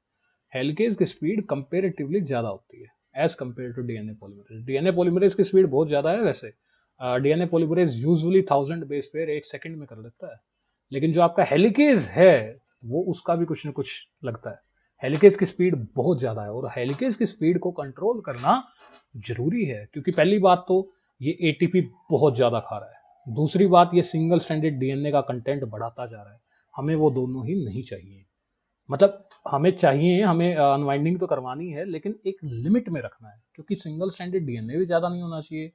हेलिकेज की स्पीड कंपेरेटिवली ज्यादा होती है as compare to DNA polymerase. DNA polymerase की स्पीड बहुत ज्यादा है वैसे। DNA polymerase usually 1000 base pair एक सेकंड में कर लेता है, लेकिन जो आपका हेलिकेज है वो उसका भी कुछ ना कुछ लगता है। हेलिकेज की स्पीड बहुत ज्यादा है और हेलिकेज की स्पीड को कंट्रोल करना जरूरी है, क्योंकि पहली बात तो ये एटीपी बहुत ज्यादा खा रहा है, दूसरी बात ये सिंगल स्ट्रैंडेड डीएनए का कंटेंट बढ़ाता जा रहा है। हमें वो दोनों ही नहीं चाहिए। मतलब हमें चाहिए, हमें अनवाइंडिंग तो करवानी है लेकिन एक लिमिट में रखना है, क्योंकि सिंगल स्ट्रैंडेड डीएनए भी ज्यादा नहीं होना चाहिए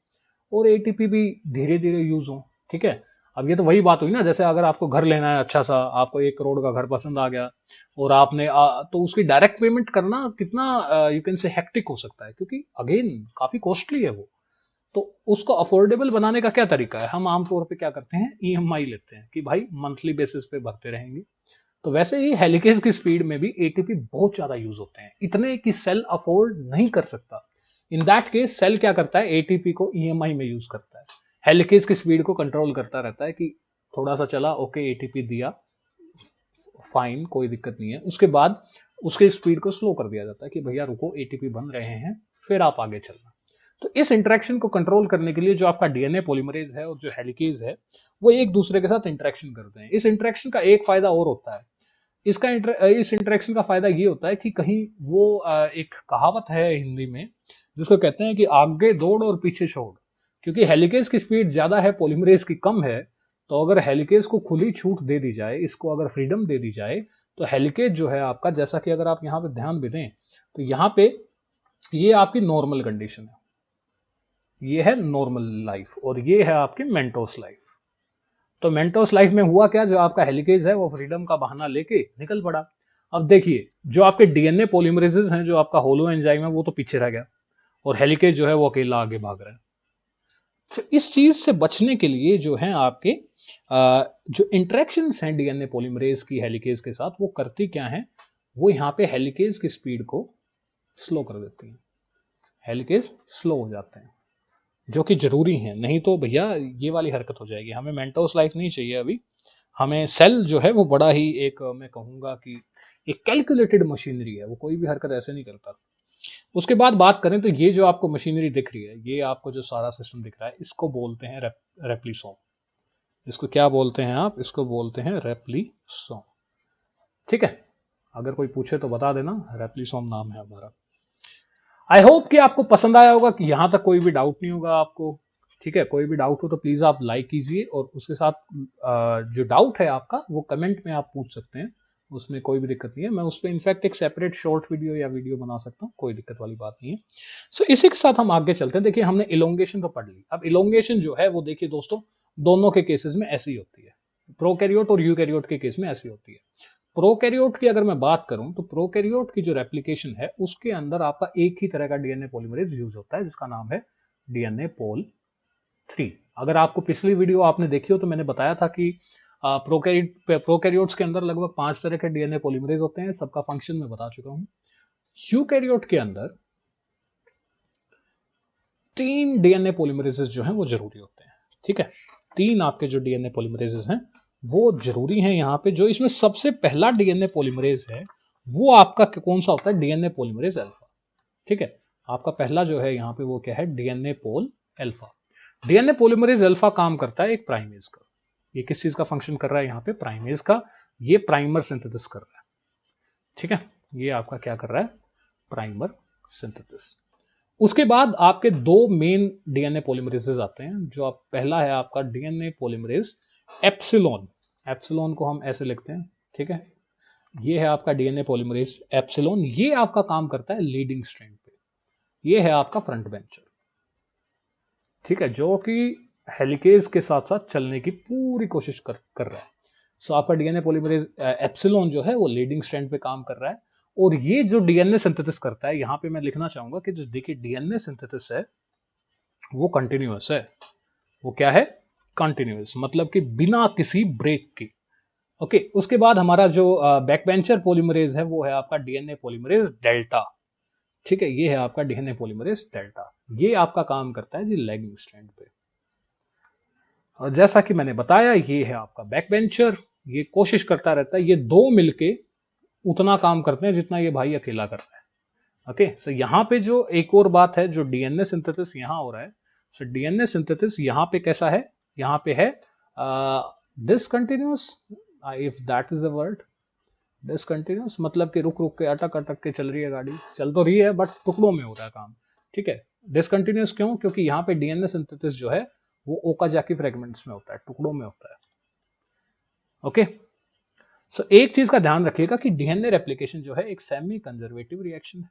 और एटीपी भी धीरे धीरे यूज हो। ठीक है, अब ये तो वही बात हुई ना, जैसे अगर आपको घर लेना है अच्छा सा, आपको 1 करोड़ का घर पसंद आ गया और आपने तो उसकी डायरेक्ट पेमेंट करना कितना यू कैन से हेक्टिक हो सकता है, क्योंकि अगेन काफी कॉस्टली है वो। तो उसको अफोर्डेबल बनाने का क्या तरीका है, हम आमतौर पे क्या करते हैं, ईएमआई लेते हैं कि भाई मंथली बेसिस पे भरते रहेंगे। तो वैसे ही हेलिकेज की स्पीड में भी एटीपी बहुत ज्यादा यूज होते हैं, इतने कि सेल अफोर्ड नहीं कर सकता। इन दैट केस सेल क्या करता है, एटीपी को ईएमआई में यूज करता है, हेलिकेज की स्पीड को कंट्रोल करता रहता है कि थोड़ा सा चला, ओके एटीपी दिया, फाइन कोई दिक्कत नहीं है। उसके बाद उसके स्पीड को स्लो कर दिया जाता है कि भैया रुको, एटीपी बन रहे हैं, फिर आप आगे चलना। तो इस इंटरेक्शन को कंट्रोल करने के लिए जो आपका डीएनए पॉलीमरेज है और जो हेलिकेज है वो एक दूसरे के साथ इंटरेक्शन करते हैं। इस इंटरेक्शन का एक फायदा और होता है, इस इंटरेक्शन का फायदा ये होता है कि कहीं वो एक कहावत है हिंदी में जिसको कहते हैं कि आगे दौड़ और पीछे छोड़। क्योंकि हेलिकेज की स्पीड ज्यादा है, पॉलीमरेज की कम है, तो अगर हेलिकेज को खुली छूट दे दी जाए, इसको अगर फ्रीडम दे दी जाए, तो हेलिकेज जो है आपका, जैसा कि अगर आप यहाँ पे ध्यान भी दें तो यहाँ पे ये आपकी नॉर्मल कंडीशन है, ये है नॉर्मल लाइफ और ये है आपकी मेंटोस लाइफ। तो मेंटोस लाइफ में हुआ क्या, जो आपका हेलिकेज है वो फ्रीडम का बहाना लेके निकल पड़ा। अब देखिए जो आपके डीएनए पॉलीमरेजेस हैं, जो आपका होलो एंजाइम है, वो तो पीछे रह गया और हेलिकेज जो है वो अकेला आगे भाग रहा है। तो इस चीज से बचने के लिए जो है आपके जो इंटरेक्शन हैं डीएनए पॉलीमरेज की हेलिकेज के साथ, वो करती क्या है, वो यहाँ पे हेलिकेज की स्पीड को स्लो कर देती है, हेलिकेज स्लो हो जाते हैं, जो कि जरूरी है। नहीं तो भैया ये वाली हरकत हो जाएगी, हमें मेंटोस लाइफ नहीं चाहिए अभी। हमें सेल जो है वो बड़ा ही एक मैं कहूंगा कि एक कैलकुलेटेड मशीनरी है, वो कोई भी हरकत ऐसे नहीं करता। उसके बाद बात करें तो ये जो आपको मशीनरी दिख रही है, ये आपको जो सारा सिस्टम दिख रहा है, इसको बोलते हैं रेप्लीसोम। इसको क्या बोलते हैं आप, इसको बोलते हैं रेप्लीसोम। ठीक है, अगर कोई पूछे तो बता देना, रेप्लीसोम नाम है हमारा। आई होप कि आपको पसंद आया होगा, कि यहां तक कोई भी डाउट नहीं होगा आपको। ठीक है, कोई भी डाउट हो तो प्लीज आप लाइक कीजिए और उसके साथ जो डाउट है आपका वो कमेंट में आप पूछ सकते हैं, उसमें कोई भी दिक्कत नहीं है। मैं उस पर इनफैक्ट एक सेपरेट शॉर्ट वीडियो या वीडियो बना सकता हूँ, कोई दिक्कत वाली बात नहीं है। सो इसी के साथ हम आगे चलते हैं। देखिए हमने इलोंगेशन तो पढ़ ली, अब इलोंगेशन जो है वो देखिए दोस्तों दोनों के केसेस में ऐसी होती है, प्रोकैरियोट और यूकैरियोट के केस में ऐसी होती है। प्रोकैरियोट की अगर मैं बात करूं तो प्रोकैरियोट की जो रेप्लिकेशन है उसके अंदर आपका एक ही तरह का डीएनए पॉलीमरेज यूज होता है, जिसका नाम है डीएनए पोल 3। अगर आपको पिछली वीडियो आपने देखी हो तो मैंने बताया था कि प्रोकैरियोट्स के अंदर लगभग 5 तरह के डीएनए पॉलीमरेज होते हैं, सबका फंक्शन मैं बता चुका हूं। यूकैरियोट के अंदर 3 डीएनए पॉलीमरेजेस जो हैं वो जरूरी होते हैं। ठीक है, 3 आपके जो डीएनए पॉलीमरेजेस हैं वो जरूरी हैं यहाँ पे। जो इसमें सबसे पहला डीएनए पॉलीमरेज है वो आपका कौन सा होता है? DNA polymerase alpha. ठीक है, आपका पहला जो है यहाँ पे वो क्या है? डीएनए पोल अल्फा। डीएनए पॉलीमरेज अल्फा काम करता है एक प्राइमेज का। ये किस चीज का फंक्शन कर रहा है? यहाँ पे प्राइमेज का। ये प्राइमर सिंथेसिस कर रहा है। ठीक है, ये आपका क्या कर रहा है? Primer synthesis. उसके बाद आपके 2 मेन डीएनए पॉलीमरेजेस आते हैं। जो आप पहला है आपका डीएनए पॉलीमरेज एप्सिलॉन। एप्सिलॉन को हम ऐसे लिखते हैं। ठीक है, ये है आपका डीएनए पॉलीमरेज एप्सिलॉन। ये आपका काम करता है लीडिंग स्ट्रैंड पे। ये है आपका फ्रंट बेंचर। ठीक है, जो कि हेलिकेज के साथ साथ चलने की पूरी कोशिश कर रहा है। सो आपका डीएनए पॉलीमरेज एप्सिलॉन जो है वो लीडिंग स्ट्रैंड पे काम कर रहा है। और ये जो डीएनए सिंथेसिस करता है, यहां पे मैं लिखना चाहूंगा कि जो देखिए डीएनए सिंथेसिस है वो कंटिन्यूअस है। वो क्या है? कंटिन्यूअस, मतलब कि बिना किसी ब्रेक के। ओके, उसके बाद हमारा जो बैकबेंचर पॉलीमरेज है वो है आपका डीएनए पॉलीमरेज डेल्टा। ठीक है, ये है आपका डीएनए पॉलीमरेज डेल्टा। ये आपका काम करता है जी लैगिंग स्ट्रैंड पे। और जैसा कि मैंने बताया, ये है आपका बैकबेंचर। ये कोशिश करता रहता है, ये 2 मिलके उतना काम करते हैं जितना ये भाई अकेला कर रहा है। ओके, सो यहाँ पे जो एक और बात है, जो डीएनए सिंथेसिस यहाँ हो रहा है। सो डीएनए सिंथेसिस यहाँ पे कैसा है? यहाँ पे है discontinuous, if that is a word. Discontinuous मतलब कि रुक रुक के, अटक अटक के चल रही है गाड़ी। चल तो रही है बट टुकड़ों में हो रहा है काम। ठीक है, डिसकंटिन्यूअस क्यों? क्योंकि यहाँ पे डीएनए सिंथेसिस जो है वो ओकाजाकी फ्रेगमेंट्स में होता है, टुकड़ों में होता है। ओके, सो एक चीज का ध्यान रखिएगा कि डीएनए रेप्लिकेशन जो है एक सेमी कंजर्वेटिव रिएक्शन है।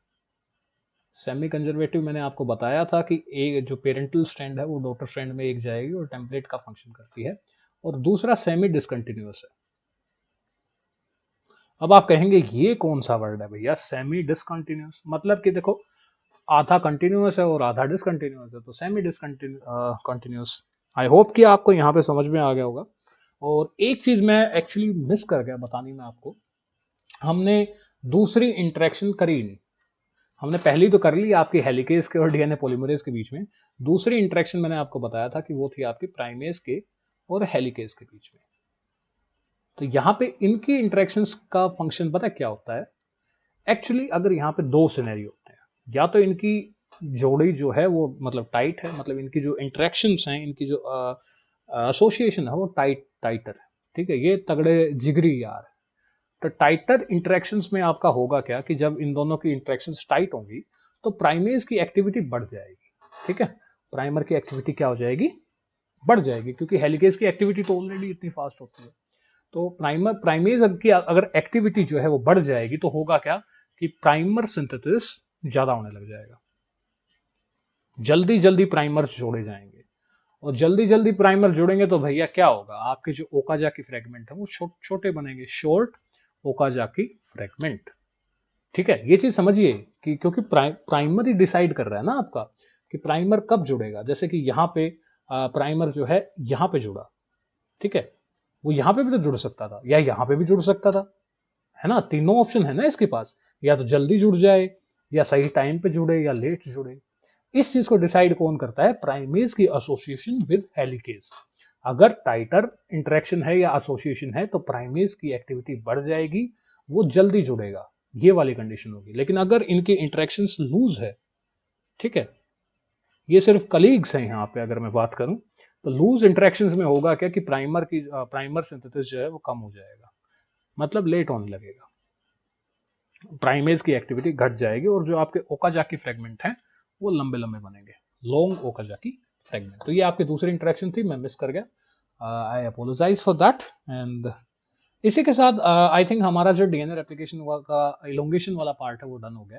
सेमी कंजर्वेटिव मैंने आपको बताया था कि एक जो पेरेंटल स्ट्रैंड है वो डॉटर स्ट्रैंड में एक जाएगी और टेम्पलेट का फंक्शन करती है। और दूसरा सेमी डिसकंटिन्यूअस है। अब आप कहेंगे ये कौन सा वर्ड है भैया सेमी डिसकंटिन्यूअस? मतलब कि देखो, आधा कंटिन्यूअस है और आधा डिसकंटिन्यूअस है, तो सेमी डिसकंटिन्यूअस। आई होप कि आपको यहाँ पे समझ में आ गया होगा। और एक चीज मैं एक्चुअली मिस कर गया बताने में आपको। हमने दूसरी इंटरेक्शन करी नहीं। हमने पहली तो कर ली आपकी हेलिकेज के और डीएनए पॉलीमरेज के बीच में। दूसरी इंटरेक्शन मैंने आपको बताया था कि वो थी आपकी प्राइमेज के और हेलिकेज के बीच में। तो यहाँ पे इनकी इंटरेक्शंस का फंक्शन पता क्या होता है? एक्चुअली अगर यहाँ पे 2 सिनेरियो होते हैं, या तो इनकी जोड़ी जो है वो मतलब टाइट है, मतलब इनकी जो इंटरेक्शंस हैं, इनकी जो एसोसिएशन है वो टाइटर है। ठीक है, ये तगड़े जिगरी यार है। तो टाइटर इंटरेक्शंस में आपका होगा क्या कि जब इन दोनों की इंटरेक्शंस टाइट होंगी तो प्राइमेज की एक्टिविटी बढ़ जाएगी। ठीक है, प्राइमर की एक्टिविटी क्या हो जाएगी? बढ़ जाएगी, क्योंकि हेलिकेज की एक्टिविटी तो ऑलरेडी इतनी फास्ट होती है। तो प्राइमेज की अगर एक्टिविटी जो है वो बढ़ जाएगी तो होगा क्या कि प्राइमर सिंथेसिस ज्यादा होने लग जाएगा। जल्दी जल्दी प्राइमर्स जोड़े जाएंगे, और जल्दी जल्दी प्राइमर जुड़ेंगे तो भैया क्या होगा? आपके जो ओकाजाकी फ्रेगमेंट है वो छोटे बनेंगे, शॉर्ट ओकाजाकी फ्रेगमेंट। ठीक है, ये चीज समझिए कि क्योंकि प्राइमर ही डिसाइड कर रहा है ना आपका कि प्राइमर कब जुड़ेगा। जैसे कि यहाँ पे प्राइमर जो है यहाँ पे जुड़ा। ठीक है, वो यहाँ पे भी तो जुड़ सकता था या यहाँ पे भी जुड़ सकता था, है ना? तीनों ऑप्शन है ना इसके पास। या तो जल्दी जुड़ जाए, या सही टाइम पे जुड़े, या लेट जुड़े। इस चीज को डिसाइड कौन करता है? प्राइमेज की एसोसिएशन विद हेलिकेज। अगर टाइटर इंटरेक्शन है या एसोसिएशन है तो प्राइमेज की एक्टिविटी बढ़ जाएगी, वो जल्दी जुड़ेगा, ये वाली कंडीशन होगी। लेकिन अगर इनके इंटरेक्शंस लूज है, ठीक है, ये सिर्फ कलीग्स हैं यहाँ पे अगर मैं बात करूं, तो लूज इंटरेक्शंस में होगा क्या कि प्राइमर सिंथेसिस जो है वो कम हो जाएगा, मतलब लेट होने लगेगा, प्राइमेज की एक्टिविटी घट जाएगी, और जो आपके ओकाजाकी फ्रेगमेंट हैं वो लंबे लंबे बनेंगे, लॉन्ग ओकाजाकी फ्रेगमेंट। तो ये आपकी दूसरी इंटरेक्शन थी, मैं मिस कर गया, आई अपोलोजाइज फॉर दैट। एंड इसी के साथ आई थिंक हमारा जो डीएनए रेप्लिकेशन का इलोंगेशन वाला पार्ट है वो डन हो गया।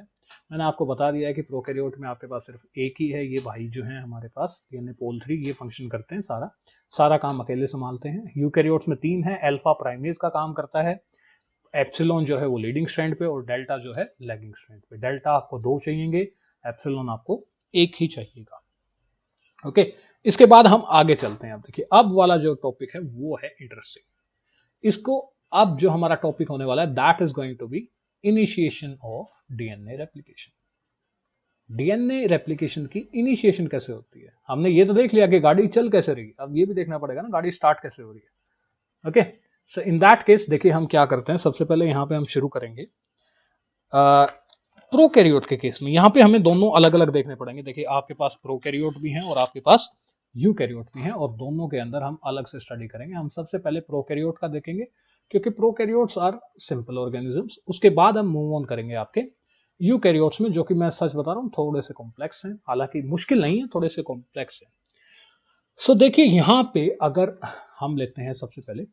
मैंने आपको बता दिया है कि प्रोकैरियोट में आपके पास सिर्फ एक ही है, ये भाई जो है हमारे पास डीएनए पोल 3, ये फंक्शन करते हैं, सारा काम अकेले संभालते हैं। यूकैरियोट्स में 3 है, अल्फा प्राइमेज का काम करता है, एप्सिलॉन जो है वो लीडिंग स्ट्रैंड पे, और डेल्टा जो है लैगिंग स्ट्रैंड पे। डेल्टा आपको 2 चाहिएंगे, एप्सिलॉन आपको 1 ही चाहिएगा। ओके, इसके बाद हम आगे चलते हैं। अब देखिए, अब वाला जो टॉपिक है वो है इंटरेस्टिंग। इसको अब जो हमारा टॉपिक होने वाला है that is going to be initiation of DNA replication. DNA replication की इनिशिएशन कैसे होती है? हमने ये तो देख लिया कि गाड़ी चल कैसे रही, अब ये भी देखना पड़ेगा ना गाड़ी स्टार्ट कैसे हो रही है। Okay, so in that case देखिए हम क्या करते हैं, सबसे पहले यहाँ पे हम शुरू करेंगे प्रोकैरियोट के केस में। यहाँ पे हमें दोनों अलग अलग देखने पड़ेंगे। देखिए, आपके पास प्रोकैरियोट भी हैं और आपके पास यूकैरियोट भी हैं, और दोनों के अंदर हम अलग से स्टडी करेंगे। हम सबसे पहले प्रोकैरियोट का देखेंगे क्योंकि प्रोकैरियोट्स आर सिंपल ऑर्गेनिजम्स। उसके बाद हम मूव ऑन करेंगे आपके यूकैरियोट्स में, जो कि मैं सच बता रहा हूँ थोड़े से कॉम्प्लेक्स हैं, हालांकि मुश्किल नहीं है, थोड़े से कॉम्प्लेक्स हैं। सो देखिए यहाँ पे अगर हम लेते हैं सबसे पहले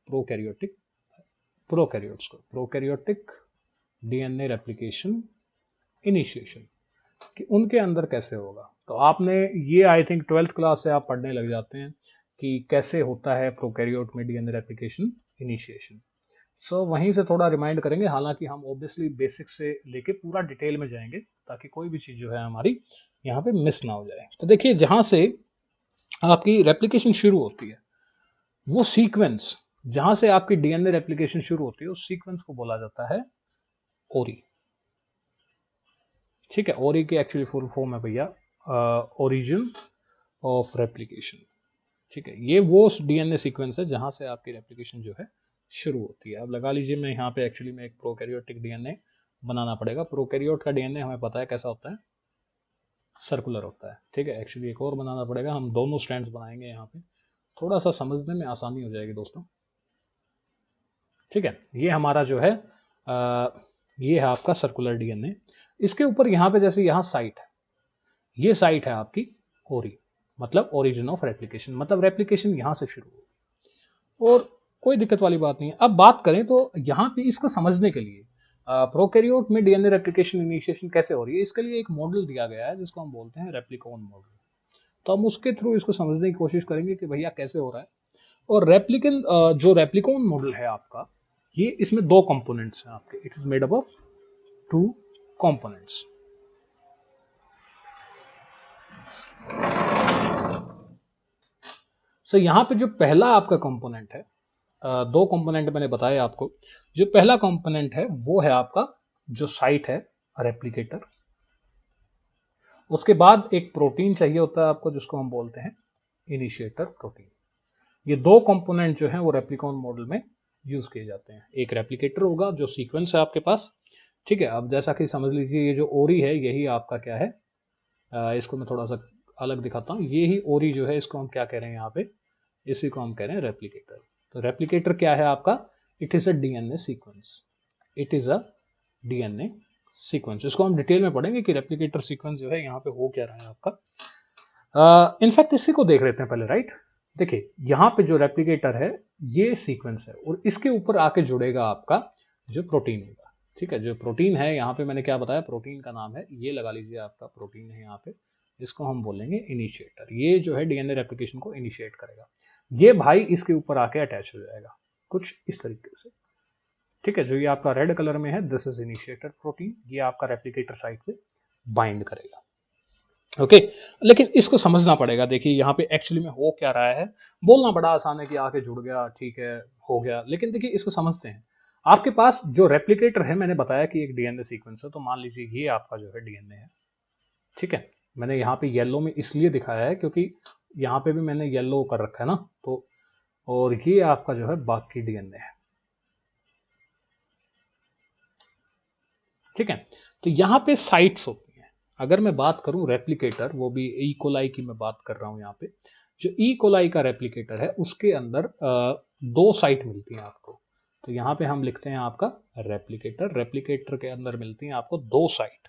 प्रोकैरियोट्स को, प्रोकैरियोटिक डीएनए रेप्लिकेशन इनिशिएशन, कि उनके अंदर कैसे होगा। तो आपने ये आई थिंक 12th क्लास से आप पढ़ने लग जाते हैं कि कैसे होता है प्रोकैरियोट में डीएनए रेप्लिकेशन इनिशिएशन। सो वहीं से थोड़ा रिमाइंड करेंगे, हालांकि हम ऑब्वियसली बेसिक से लेके पूरा डिटेल में जाएंगे ताकि कोई भी चीज़ जो है हमारी यहाँ पे मिस ना हो जाए। तो देखिए, जहाँ से आपकी रेप्लिकेशन शुरू होती है वो सीक्वेंस, जहाँ से आपकी डीएनए रेप्लिकेशन शुरू होती है उस सीक्वेंस को बोला जाता है ओरी। ठीक है, ओरी की एक्चुअली फुल फॉर्म है भैया ओरिजिन ऑफ रेप्लिकेशन। ठीक है, ये वो डीएनए सीक्वेंस है जहां से आपकी रेप्लिकेशन जो है शुरू होती है। अब लगा लीजिए मैं यहाँ पे एक्चुअली में एक प्रोकैरियोटिक डीएनए बनाना पड़ेगा। प्रोकैरियोट का डीएनए हमें पता है कैसा होता है, सर्कुलर होता है। ठीक है, एक्चुअली एक और बनाना पड़ेगा, हम दोनों स्ट्रैंड्स बनाएंगे यहाँ पे, थोड़ा सा समझने में आसानी हो जाएगी दोस्तों। ठीक है, ये हमारा जो है ये है आपका सर्कुलर डीएनए। इसके ऊपर यहाँ पे जैसे यहाँ साइट है, ये साइट है आपकी ओरी, मतलब ओरिजिन ऑफ रेप्लिकेशन, मतलब रेप्लिकेशन यहां से शुरू हो, और कोई दिक्कत वाली बात नहीं है। अब बात करें तो यहाँ पे इसको समझने के लिए प्रोकैरियोट में डीएनए रेप्लिकेशन इनिशिएशन कैसे हो रही है, इसके लिए एक मॉडल दिया गया है जिसको हम बोलते हैं रेप्लिकॉन मॉडल। तो हम उसके थ्रू इसको समझने की कोशिश करेंगे कि भैया कैसे हो रहा है। और रेप्लिकन जो रेप्लिकॉन मॉडल है आपका, ये इसमें दो कंपोनेंट्स हैं आपके, it is made up of two components. So यहाँ पे जो पहला आपका कंपोनेंट है, दो कंपोनेंट मैंने बताए आपको। जो पहला कंपोनेंट है वो है आपका जो साइट है रेप्लिकेटर। उसके बाद एक प्रोटीन चाहिए होता है आपको जिसको हम बोलते हैं इनिशिएटर प्रोटीन। ये दो कंपोनेंट जो है वो रेप्लिकॉन मॉडल में यूज किए जाते हैं। एक रेप्लिकेटर होगा जो सीक्वेंस है आपके पास। ठीक है, अब जैसा कि समझ लीजिए ये जो ओरी है यही आपका क्या है, इसको मैं थोड़ा सा अलग दिखाता हूँ। ये ही ओरी जो है इसको हम क्या कह रहे हैं यहाँ पे, इसी को हम कह रहे हैं रेप्लिकेटर। तो रेप्लिकेटर क्या है आपका, it is a DNA sequence, it is a DNA sequence. इसको हम डिटेल में पढ़ेंगे कि रेप्लिकेटर सीक्वेंस जो है यहाँ पे हो क्या रहा है आपका। इनफैक्ट इसी को देख लेते हैं पहले, राइट। देखिए, यहाँ पे जो रेप्लिकेटर है ये सीक्वेंस है और इसके ऊपर आके जुड़ेगा आपका जो प्रोटीन होगा। ठीक है, जो प्रोटीन है यहाँ पे मैंने क्या बताया, प्रोटीन का नाम है, ये लगा लीजिए आपका प्रोटीन है यहाँ पे, इसको हम बोलेंगे इनिशिएटर। ये जो है डीएनए रेप्लिकेशन को इनिशिएट करेगा। ये भाई इसके ऊपर आके अटैच हो जाएगा कुछ इस तरीके से। ठीक है, जो ये आपका रेड कलर में है दिस इज इनिशिएटर प्रोटीन, ये आपका रेप्लिकेटर साइट पे बाइंड करेगा। ओके, लेकिन इसको समझना पड़ेगा। देखिए यहाँ पे एक्चुअली में हो क्या रहा है, बोलना बड़ा आसान है कि आके जुड़ गया, ठीक है, हो गया, लेकिन देखिए इसको समझते हैं। आपके पास जो रेप्लिकेटर है, मैंने बताया कि एक डीएनए सीक्वेंस है, तो मान लीजिए ये आपका जो है डीएनए है। ठीक है, मैंने यहाँ पे येलो में इसलिए दिखाया है क्योंकि यहाँ पे भी मैंने येलो कर रखा है ना, तो और ये आपका जो है बाकी डीएनए है। ठीक है, तो यहाँ पे साइट्स होती हैं। अगर मैं बात करूं रेप्लिकेटर, वो भी ई कोलाई की मैं बात कर रहा हूं यहाँ पे, जो ई कोलाई का रेप्लिकेटर है उसके अंदर दो साइट मिलती हैं आपको। तो यहाँ पे हम लिखते हैं आपका रेप्लिकेटर, रेप्लिकेटर के अंदर मिलती हैं आपको दो साइट।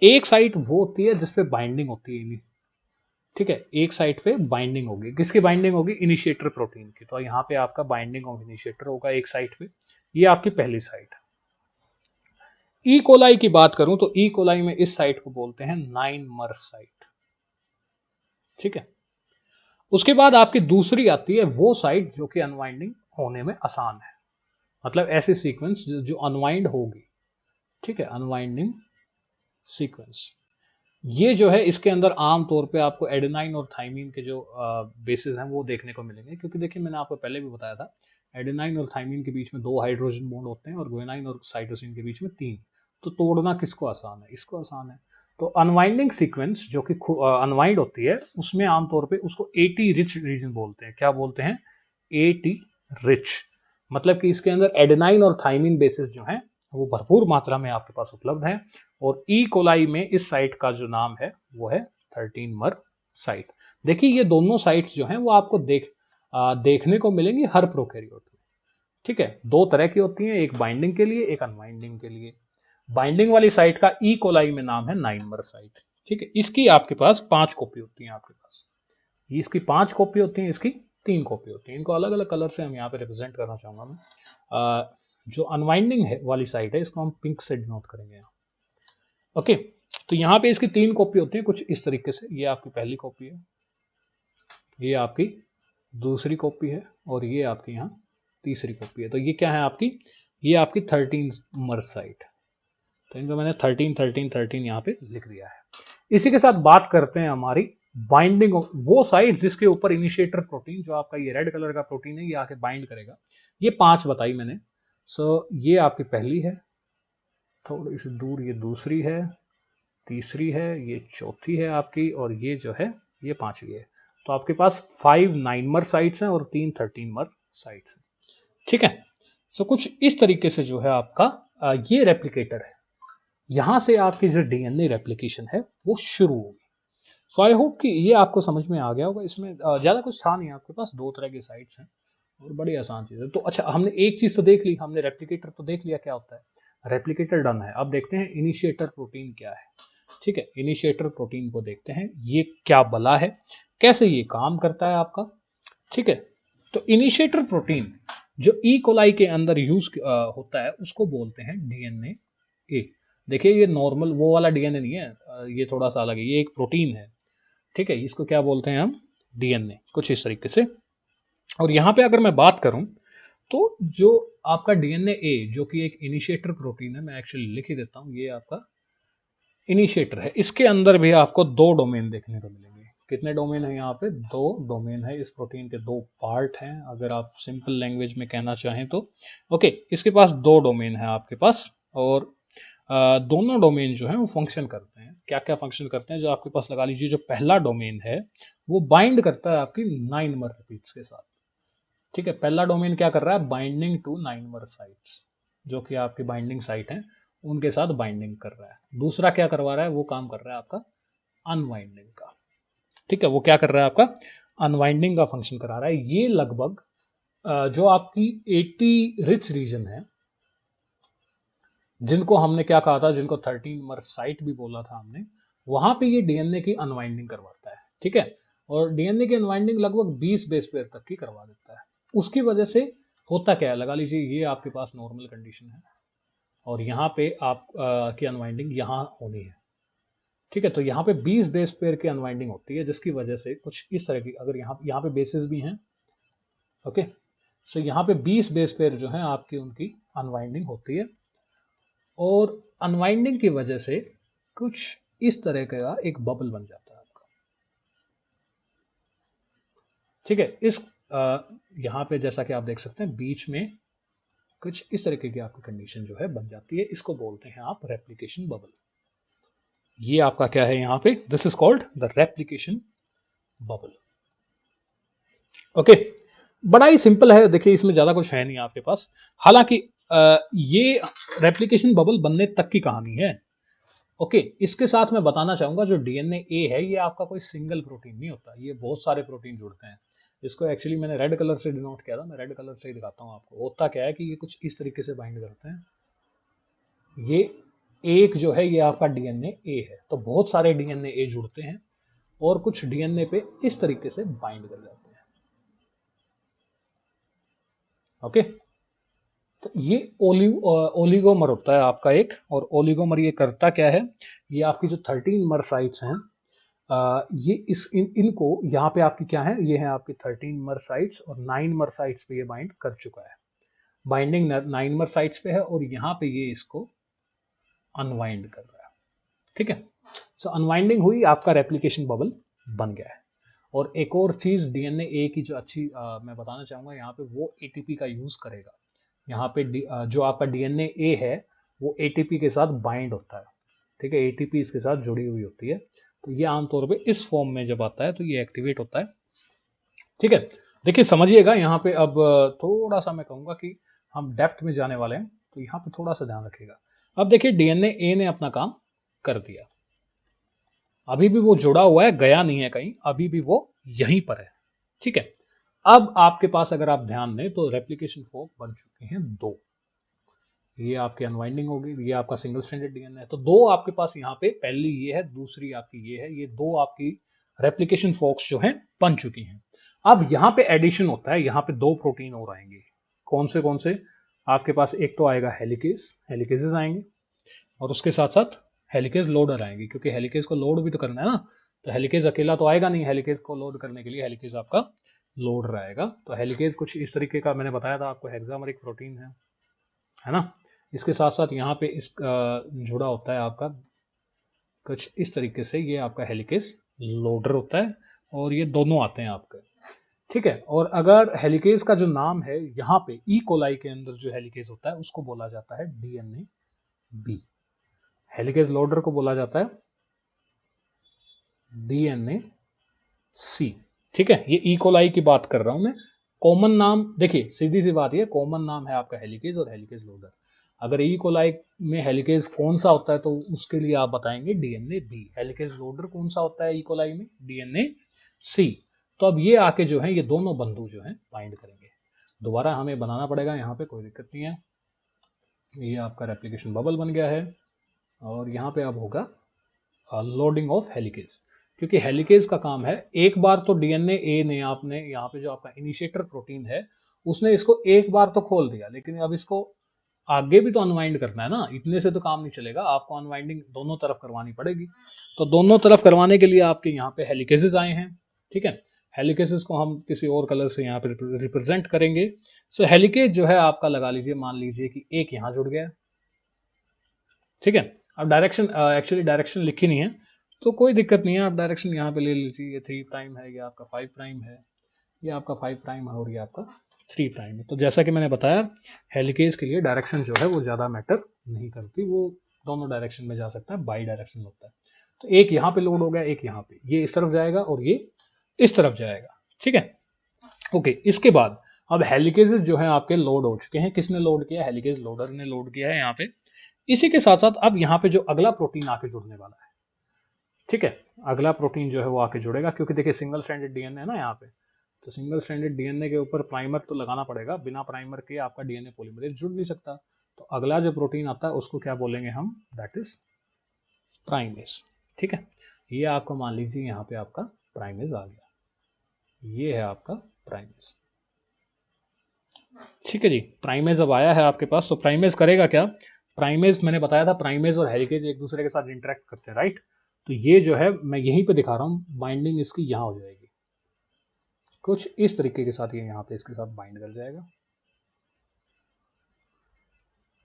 एक साइट वो होती है जिसपे बाइंडिंग होती है। ठीक है, एक साइट पे बाइंडिंग होगी, किसकी बाइंडिंग होगी, इनिशिएटर प्रोटीन की। तो यहाँ पे आपका बाइंडिंग ऑफ इनिशिएटर होगा एक साइट पे, ये आपकी पहली साइट है। ई कोलाई की बात करूं तो ई कोलाई में इस साइट को बोलते हैं 9 साइट। ठीक है, उसके बाद आपकी दूसरी आती है वो साइट जो कि अनवाइंडिंग होने में आसान है, मतलब ऐसी सीक्वेंस जो अनवाइंड होगी। ठीक है, अनवाइंडिंग सीक्वेंस, ये जो है इसके अंदर आम तौर पे आपको एडेनाइन और थाइमीन के जो बेसिस हैं वो देखने को मिलेंगे, क्योंकि देखिए मैंने आपको पहले भी बताया था एडेनाइन और थाइमीन के बीच में 2 हाइड्रोजन बॉन्ड होते हैं और गुआनिन और साइटोसिन के बीच में 3। तो तोड़ना किसको आसान है? इसको आसान है। तो अनवाइंडिंग सीक्वेंस जो कि अनवाइंड होती है उसमें आमतौर पे उसको एटी रिच रीजन बोलते हैं। क्या बोलते हैं? Eighty rich. मतलब कि इसके अंदर एडेनाइन और थाइमीन बेसिस जो हैं वो भरपूर मात्रा में आपके पास उपलब्ध है। और ई कोलाई में इस साइट का जो नाम है वो है 13 मर साइट। देखिए ये दोनों साइट्स जो हैं वो आपको देखने को मिलेंगी हर प्रोकैरियोट में। ठीक है, 2 तरह की होती हैं, एक बाइंडिंग के लिए, एक अनबाइंडिंग के लिए। बाइंडिंग वाली साइट का ई कोलाई में नाम है 9 मर साइट। ठीक है, इसकी आपके पास 5 कॉपी होती है आपके पास। इसकी 5 कॉपी होती है, इसकी 3 कॉपी होती है। इनको अलग अलग कलर से हम यहाँ पे रिप्रेजेंट करना चाहूंगा मैं। जो अनवाइंडिंग है वाली साइट है इसको हम पिंक से डिनोट करेंगे यहाँ। ओके, तो यहाँ पे इसकी 3 कॉपी होती है कुछ इस तरीके से। ये आपकी पहली कॉपी है, ये आपकी दूसरी कॉपी है और ये आपकी यहाँ तीसरी कॉपी है। तो ये क्या है आपकी? ये आपकी 13 मर साइट। तो इनको मैंने 13 13 13 यहाँ पे लिख दिया है। इसी के साथ बात करते हैं हमारी बाइंडिंग वो साइट जिसके ऊपर इनिशिएटर प्रोटीन, जो आपका ये रेड कलर का प्रोटीन है, ये आके बाइंड करेगा। ये 5 बताई मैंने। सो ये आपकी पहली है, थोड़ी सी दूर ये दूसरी है, तीसरी है, ये चौथी है आपकी, और ये जो है ये 5वीं है। तो आपके पास 5 9 मर साइट्स हैं और 3 13 मर साइट्स हैं। ठीक है, सो कुछ इस तरीके से जो है आपका ये रेप्लिकेटर है। यहां से आपकी जो डीएनए रेप्लिकेशन है वो शुरू होगी। सो आई होप कि ये आपको समझ में आ गया होगा। इसमें ज्यादा कुछ था नहीं, आपके पास 2 तरह के साइट्स हैं और बड़ी आसान चीज है। तो अच्छा, हमने एक चीज तो देख ली, हमने रेप्लिकेटर तो देख लिया क्या होता है। रेप्लिकेटर डन है। अब देखते हैं इनिशिएटर प्रोटीन क्या है। ठीक है, इनिशिएटर प्रोटीन को देखते हैं, ये क्या बला है, कैसे ये काम करता है आपका। ठीक है, तो इनिशिएटर प्रोटीन जो ई कोलाई के अंदर यूज होता है उसको बोलते हैं डीएनए ए। देखिए ये नॉर्मल वो वाला डीएनए नहीं है, ये थोड़ा सा अलग है, ये एक प्रोटीन है। ठीक है, इसको क्या बोलते हैं हम? डीएनए, कुछ इस तरीके से। और यहाँ पे अगर मैं बात करूं तो जो आपका डीएनए ए जो कि एक इनिशिएटर प्रोटीन है, मैं एक्चुअली लिख ही देता हूँ, ये आपका इनिशिएटर है। इसके अंदर भी आपको 2 डोमेन देखने को मिलेंगे। कितने डोमेन है यहाँ पे? 2 डोमेन है। इस प्रोटीन के 2 पार्ट हैं अगर आप सिंपल लैंग्वेज में कहना चाहें तो। ओके, इसके पास 2 डोमेन है आपके पास। और दोनों डोमेन जो है वो फंक्शन करते हैं। क्या क्या फंक्शन करते हैं? जो आपके पास लगा लीजिए, जो पहला डोमेन है वो बाइंड करता है आपकी 9 मर रिपीट्स के साथ। ठीक है, पहला डोमेन क्या कर रहा है? बाइंडिंग टू 9 मर साइट्स, जो कि आपकी बाइंडिंग साइट है उनके साथ बाइंडिंग कर रहा है। दूसरा क्या करवा रहा है? वो काम कर रहा है आपका अनवाइंडिंग का। ठीक है, वो क्या कर रहा है? आपका अनवाइंडिंग का फंक्शन करा रहा है। ये लगभग जो आपकी 80 रिच रीजन है, जिनको हमने क्या कहा था, जिनको 13 मर साइट भी बोला था हमने, वहां पे ये डीएनए की अनवाइंडिंग करवाता है। ठीक है, और डीएनए की अनवाइंडिंग लगभग 20 बेस पेयर तक की करवा देता है। उसकी वजह से होता क्या है, लगा लीजिए ये आपके पास नॉर्मल कंडीशन है और यहाँ पे आप की अनवाइंडिंग यहाँ होनी है। ठीक है, तो यहाँ पे 20 बेस पेयर की अनवाइंडिंग होती है, जिसकी वजह से कुछ इस तरह की, अगर यहाँ पे बेसिस भी हैं। ओके, सो यहाँ पे 20 बेस पेयर जो है आपकी उनकी अनवाइंडिंग होती है। और अनवाइंडिंग की वजह से कुछ इस तरह का एक बबल बन जाता है आपका। ठीक है, इस यहाँ पे जैसा कि आप देख सकते हैं बीच में कुछ इस तरीके की आपकी कंडीशन जो है बन जाती है। इसको बोलते हैं आप रेप्लिकेशन बबल। ये आपका क्या है यहाँ पे? This is called the replication bubble. Okay, बड़ा ही सिंपल है। देखिए इसमें ज्यादा कुछ है नहीं आपके पास। हालांकि ये रेप्लिकेशन बबल बनने तक की कहानी है। ओके, इसके साथ मैं बताना चाहूंगा जो डीएनए ए है ये आपका कोई सिंगल प्रोटीन नहीं होता, ये बहुत सारे प्रोटीन जुड़ते हैं। इसको एक्चुअली मैंने रेड कलर से डिनोट किया था, मैं रेड कलर से ही दिखाता हूँ आपको। होता क्या है कि ये कुछ इस तरीके से बाइंड करते हैं। ये एक जो है ये आपका डीएनए ए है, तो बहुत सारे डीएनए ए जुड़ते हैं और कुछ डीएनए पे इस तरीके से बाइंड कर जाते हैं। ओके, तो ये ओलिगोमर होता है आपका एक। और ओलिगोमर ये करता क्या है? ये आपकी जो 13 मर साइट्स हैं, ये इनको यहाँ पे आपकी क्या है? ये है आपकी 13 मर साइट्स और 9 मर साइट्स पे ये बाइंड कर चुका है। बाइंडिंग 9 मर साइट्स पे है और यहाँ पे ये इसको अनवाइंड कर रहा है। ठीक है। सो अनवाइंडिंग हुई, आपका रेप्लिकेशन बबल बन गया है। और एक और चीज डीएनए ए की जो अच्छी मैं बताना चाहूंगा यहाँ पे, वो एटीपी का यूज करेगा। यहाँ पे जो आपका डीएनए ए है वो एटीपी के साथ बाइंड होता है, ठीक है, एटीपी इसके साथ जुड़ी हुई होती है। तो ये आमतौर पे इस फॉर्म में जब आता है तो ये एक्टिवेट होता है, ठीक है। देखिए समझिएगा यहाँ पे, अब थोड़ा सा मैं कहूंगा कि हम डेप्थ में जाने वाले हैं, तो यहाँ पे थोड़ा सा ध्यान रखिएगा। अब देखिए डीएनए ए ने अपना काम कर दिया, अभी भी वो जुड़ा हुआ है, गया नहीं है कहीं, अभी भी वो यहीं पर है, ठीक है। अब आपके पास अगर आप ध्यान दें तो रेप्लिकेशन फोर्क बन चुके हैं दो, ये आपकी अनवाइंडिंग होगी, ये आपका सिंगल स्ट्रैंडेड डीएनए है। तो दो आपके पास यहाँ पे, पहली ये है, दूसरी आपकी ये है, ये दो आपकी रेप्लिकेशन फोर्क्स जो हैं बन चुकी हैं। अब यहाँ पे एडिशन होता है, यहाँ पे दो प्रोटीन और आएंगे। कौन से आपके पास, एक तो आएगा हेलिकेज, हेलिकेजेस आएंगे, और उसके साथ साथ हेलिकेज लोडर आएंगे, क्योंकि हेलिकेज को लोड भी तो करना है ना। तो हेलिकेज अकेला तो आएगा नहीं, हेलिकेज को लोड करने के लिए हेलिकेज आपका लोडर आएगा। तो हेलिकेज कुछ इस तरीके का, मैंने बताया था आपको, हेक्सामेरिक प्रोटीन है ना। इसके साथ साथ यहाँ पे इस जुड़ा होता है आपका कुछ इस तरीके से, ये आपका हेलिकेज लोडर होता है, और ये दोनों आते हैं आपके, ठीक है। और अगर हेलिकेज का जो नाम है यहाँ पे ई कोलाई के अंदर जो हेलिकेज होता है उसको बोला जाता है डीएनए बी, हेलिकेज लोडर को बोला जाता है डीएनए सी, ठीक है। ये ई कोलाई की बात कर रहा हूं मैं। कॉमन नाम देखिए, सीधी सी बात, ये कॉमन नाम है आपका हेलिकेज और हेलिकेज लोडर। अगर ई कोलाई में हेलिकेज कौन सा होता है तो उसके लिए आप बताएंगे डीएनए बी, हेलिकेज लोडर कौन सा होता है ई कोलाई में, डीएनए सी। तो अब ये आके जो है, ये दोनों बंधु जो है बाइंड करेंगे। दोबारा हमें बनाना पड़ेगा, यहाँ पे कोई दिक्कत नहीं है। ये आपका रेप्लिकेशन बबल बन गया है, और यहाँ पे अब होगा लोडिंग ऑफ हेलिकेज, क्योंकि हेलिकेज का काम है, एक बार तो डीएनए ए ने, आपने यहाँ पे जो आपका इनिशिएटर प्रोटीन है उसने इसको एक बार तो खोल दिया, लेकिन अब इसको आगे भी तो अनवाइंड करना है ना, इतने से तो काम नहीं चलेगा, आपको अनवाइंडिंग दोनों तरफ करवानी पड़ेगी। तो दोनों तरफ करवाने के लिए आपके यहाँ पे हेलिकेजेस आए हैं, ठीक है। हेलिकेजेस को हम किसी और कलर से यहाँ पे रिप्रेजेंट करेंगे। सो हेलिकेज जो है आपका, लगा लीजिए, मान लीजिए कि एक यहाँ जुड़ गया, ठीक है। अब डायरेक्शन, एक्चुअली डायरेक्शन लिखी नहीं है तो कोई दिक्कत नहीं है, आप डायरेक्शन यहाँ पे ले लीजिए, ये 3 प्राइम है, ये आपका 5 प्राइम है, ये आपका 5 प्राइम है, और ये आपका 3 प्राइम है। तो जैसा कि मैंने बताया, हेलिकेज के लिए डायरेक्शन जो है वो ज़्यादा मैटर नहीं करती, वो दोनों डायरेक्शन में जा सकता है, बाई डायरेक्शन होता है। तो एक यहाँ पे लोड हो गया, एक यहाँ पे, ये इस तरफ जाएगा और ये इस तरफ जाएगा, ठीक है। ओके, इसके बाद अब हेलिकेजेस जो है आपके लोड हो चुके हैं, किसने लोड किया, हेलिकेज लोडर ने लोड किया है यहाँ पे। इसी के साथ साथ अब यहाँ पे जो अगला प्रोटीन आके जुड़ने वाला है, ठीक है, अगला प्रोटीन जो है वो आके जुड़ेगा, क्योंकि देखिए सिंगल स्ट्रैंडेड डीएनए है ना यहाँ पे, तो सिंगल स्ट्रैंडेड डीएनए के ऊपर प्राइमर तो लगाना पड़ेगा, बिना प्राइमर के आपका डीएनए पॉलीमरेज जुड़ नहीं सकता। तो अगला जो प्रोटीन आता है उसको क्या बोलेंगे हम, दैट इज प्राइमेज, ठीक है। ये आपको मान लीजिए यहाँ पे आपका प्राइमेज आ गया, ये है आपका प्राइमेज, ठीक है जी। प्राइमेज अब आया है आपके पास, तो प्राइमेज करेगा क्या, प्राइमेज मैंने बताया था, प्राइमेज और हेलिकेज एक दूसरे के साथ इंटरेक्ट करते हैं, राइट। तो ये जो है मैं यहीं पे दिखा रहा हूँ, बाइंडिंग इसकी यहाँ हो जाएगी, कुछ इस तरीके के साथ ये यहाँ पे इसके साथ बाइंड कर जाएगा,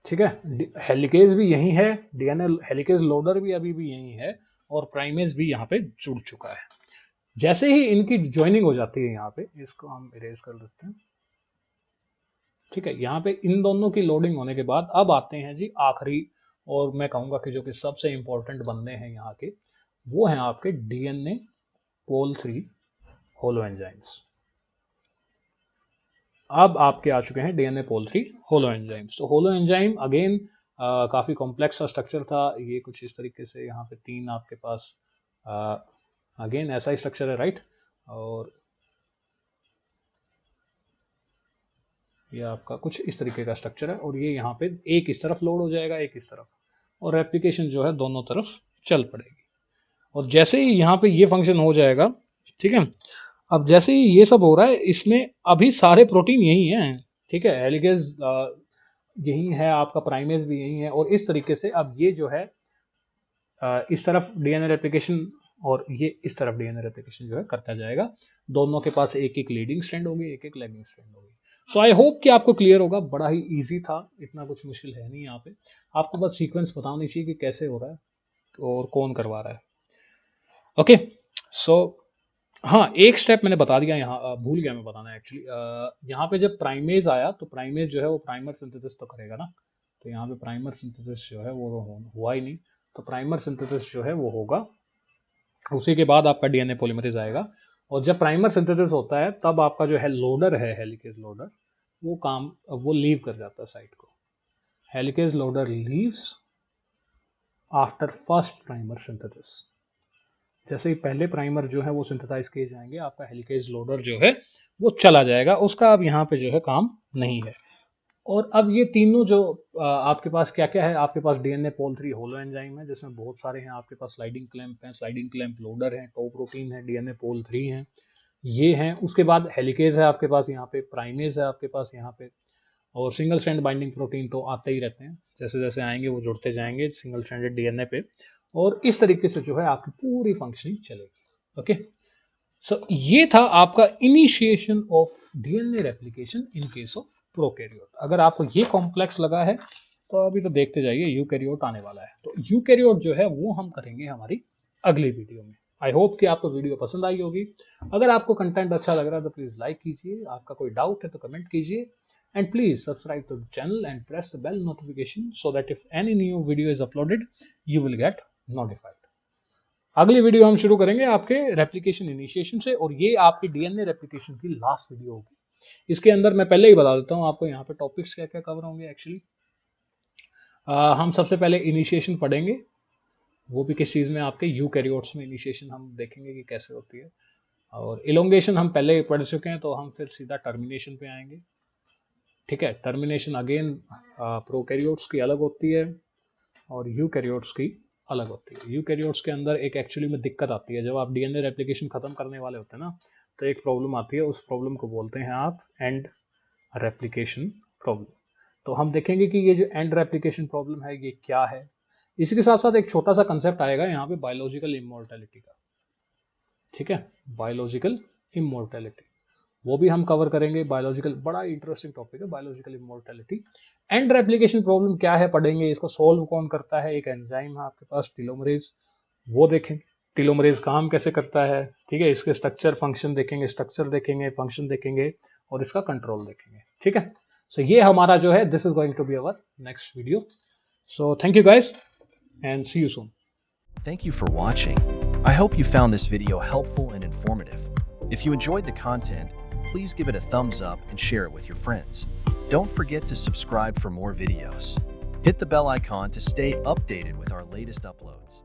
ठीक है। हेलिकेज भी यही है, डीएनए हेलिकेज लोडर भी अभी भी यही है, और प्राइमेज भी यहाँ पे जुड़ चुका है। जैसे ही इनकी ज्वाइनिंग हो जाती है यहाँ पे, इसको हम इरेज कर देते हैं, ठीक है। यहाँ पे इन दोनों की लोडिंग होने के बाद अब आते हैं जी आखिरी, और मैं कहूंगा कि जो कि सबसे इंपॉर्टेंट बंदे हैं यहाँ के, वो हैं आपके डीएनए पोल 3 होलो एंजाइम्स। अब आपके आ चुके हैं डीएनए पोल 3 होलो एंजाइम्स। तो होलो एंजाइम अगेन काफी कॉम्प्लेक्स सा स्ट्रक्चर था, ये कुछ इस तरीके से, यहाँ पे 3 आपके पास अगेन ऐसा ही स्ट्रक्चर है, राइट। और ये आपका कुछ इस तरीके का स्ट्रक्चर है, और ये यहाँ पे एक इस तरफ लोड हो जाएगा, एक इस तरफ, और रेप्लिकेशन जो है दोनों तरफ चल पड़ेगी। और जैसे ही यहाँ पे ये फंक्शन हो जाएगा, ठीक है, अब जैसे ही ये सब हो रहा है, इसमें अभी सारे प्रोटीन यही हैं, ठीक है, हेलिकेज यही है, आपका प्राइमेज भी यही है, और इस तरीके से अब ये जो है इस तरफ डीएनए रेप्लिकेशन, और ये इस तरफ डीएनए रेप्लिकेशन जो है करता जाएगा। दोनों के पास एक एक लीडिंग स्ट्रैंड होगी, एक एक लैगिंग स्ट्रैंड होगी। सो आई होप कि आपको क्लियर होगा, बड़ा ही इजी था, इतना कुछ मुश्किल है नहीं यहाँ पे, आपको बस सीक्वेंस पता होनी चाहिए कि कैसे हो रहा है। और कौन करवा रहा है। ओके, सो हाँ, एक स्टेप मैंने बता दिया यहाँ, भूल गया मैं बताना एक्चुअली। यहाँ पे जब प्राइमेज आया तो प्राइमेज जो है वो प्राइमर सिंथेसिस तो करेगा ना, तो यहाँ पे प्राइमर सिंथेसिस जो है वो हुआ ही नहीं, तो प्राइमर सिंथेसिस जो है वो होगा, उसी के बाद आपका डीएनए पॉलीमरेज आएगा। और जब प्राइमर सिंथेसिस होता है तब आपका जो है लोडर है, हेलिकेज लोडर, वो लीव कर जाता है साइट को। Helicase loader leaves after first primer synthesis. जैसे ही पहले प्राइमर जो है वो सिंथेसाइज किए जाएंगे, आपका हेलिकेज लोडर जो है वो चला जाएगा, उसका अब यहाँ पे जो है काम नहीं है। और अब ये तीनों जो आपके पास क्या क्या है, आपके पास डीएनए पोल 3 होलो एंजाइम है जिसमें बहुत सारे हैं, आपके पास स्लाइडिंग क्लैंप है, स्लाइडिंग क्लैंप लोडर है, टॉप प्रोटीन है, डीएनए पोल 3 है, ये हैं। उसके बाद हेलिकेज है आपके पास, यहाँ पे प्राइमेज है आपके पास यहाँ पे, और सिंगल स्ट्रैंड बाइंडिंग प्रोटीन तो आते ही रहते हैं, जैसे जैसे आएंगे वो जुड़ते जाएंगे सिंगल स्ट्रैंडेड डीएनए पे, और इस तरीके से जो है आपकी पूरी फंक्शनिंग चलेगी। ओके, सो ये था आपका initiation of DNA replication in case of prokaryote. अगर आपको ये कॉम्प्लेक्स लगा है तो अभी तो देखते जाइए, यूकैरियोट आने वाला है। तो यूकैरियोट जो है वो हम करेंगे हमारी अगली वीडियो में। आई होप कि आपको वीडियो पसंद आई होगी। अगर आपको कंटेंट अच्छा लग रहा है तो प्लीज लाइक कीजिए, आपका कोई डाउट है तो कमेंट कीजिए, and please subscribe to the channel and press the bell notification so that if any new video is uploaded you will get notified। अगली वीडियो हम शुरू करेंगे आपके रेप्लिकेशन इनिशिएशन से, और ये आपकी डीएनए रेप्लिकेशन की लास्ट वीडियो होगी। इसके अंदर मैं पहले ही बता देता हूँ आपको यहाँ पे टॉपिक्स क्या क्या कवर होंगे एक्चुअली। हम सबसे पहले इनिशिएशन पढ़ेंगे, वो भी किस चीज़ में, आपके यूकैरियोट्स में इनिशिएशन हम देखेंगे कि कैसे होती है। और इलोंगेशन हम पहले ही पढ़ चुके हैं, तो हम फिर सीधा टर्मिनेशन पे आएंगे। ठीक है, टर्मिनेशन अगेन प्रोकैरियोट्स की अलग होती है और यूकैरियोट्स की अलग होती है। यूकैरियोट्स के अंदर एक एक्चुअली में दिक्कत आती है, जब आप डीएनए रेप्लिकेशन खत्म करने वाले होते हैं ना, तो एक प्रॉब्लम आती है, उस प्रॉब्लम को बोलते हैं आप एंड रेप्लिकेशन प्रॉब्लम। तो हम देखेंगे कि ये जो एंड रेप्लिकेशन प्रॉब्लम है ये क्या है। इसी के साथ साथ एक छोटा सा कंसेप्ट आएगा यहाँ पे बायोलॉजिकल इमॉर्टैलिटी का। ठीक है, बायोलॉजिकल इमॉर्टैलिटी वो भी हम कवर करेंगे। बायोलॉजिकल बड़ा इंटरेस्टिंग टॉपिक है, biological immortality. And replication problem क्या है पढ़ेंगे, इसको सॉल्व कौन करता है। एक एंजाइम है आपके पास टेलोमरेज, वो देखेंगे टेलोमरेज काम कैसे करता है। ठीक है, इसके स्ट्रक्चर फंक्शन देखेंगे, स्ट्रक्चर देखेंगे, फंक्शन देखेंगे, और इसका कंट्रोल देखेंगे। ठीक है, सो ये हमारा जो है this is going to be our next video. So thank you guys and see you soon. Thank you for watching. I hope you found this video helpful and informative. If you enjoyed the content, please give it a thumbs up and share it with your friends. Don't forget to subscribe for more videos. Hit the bell icon to stay updated with our latest uploads.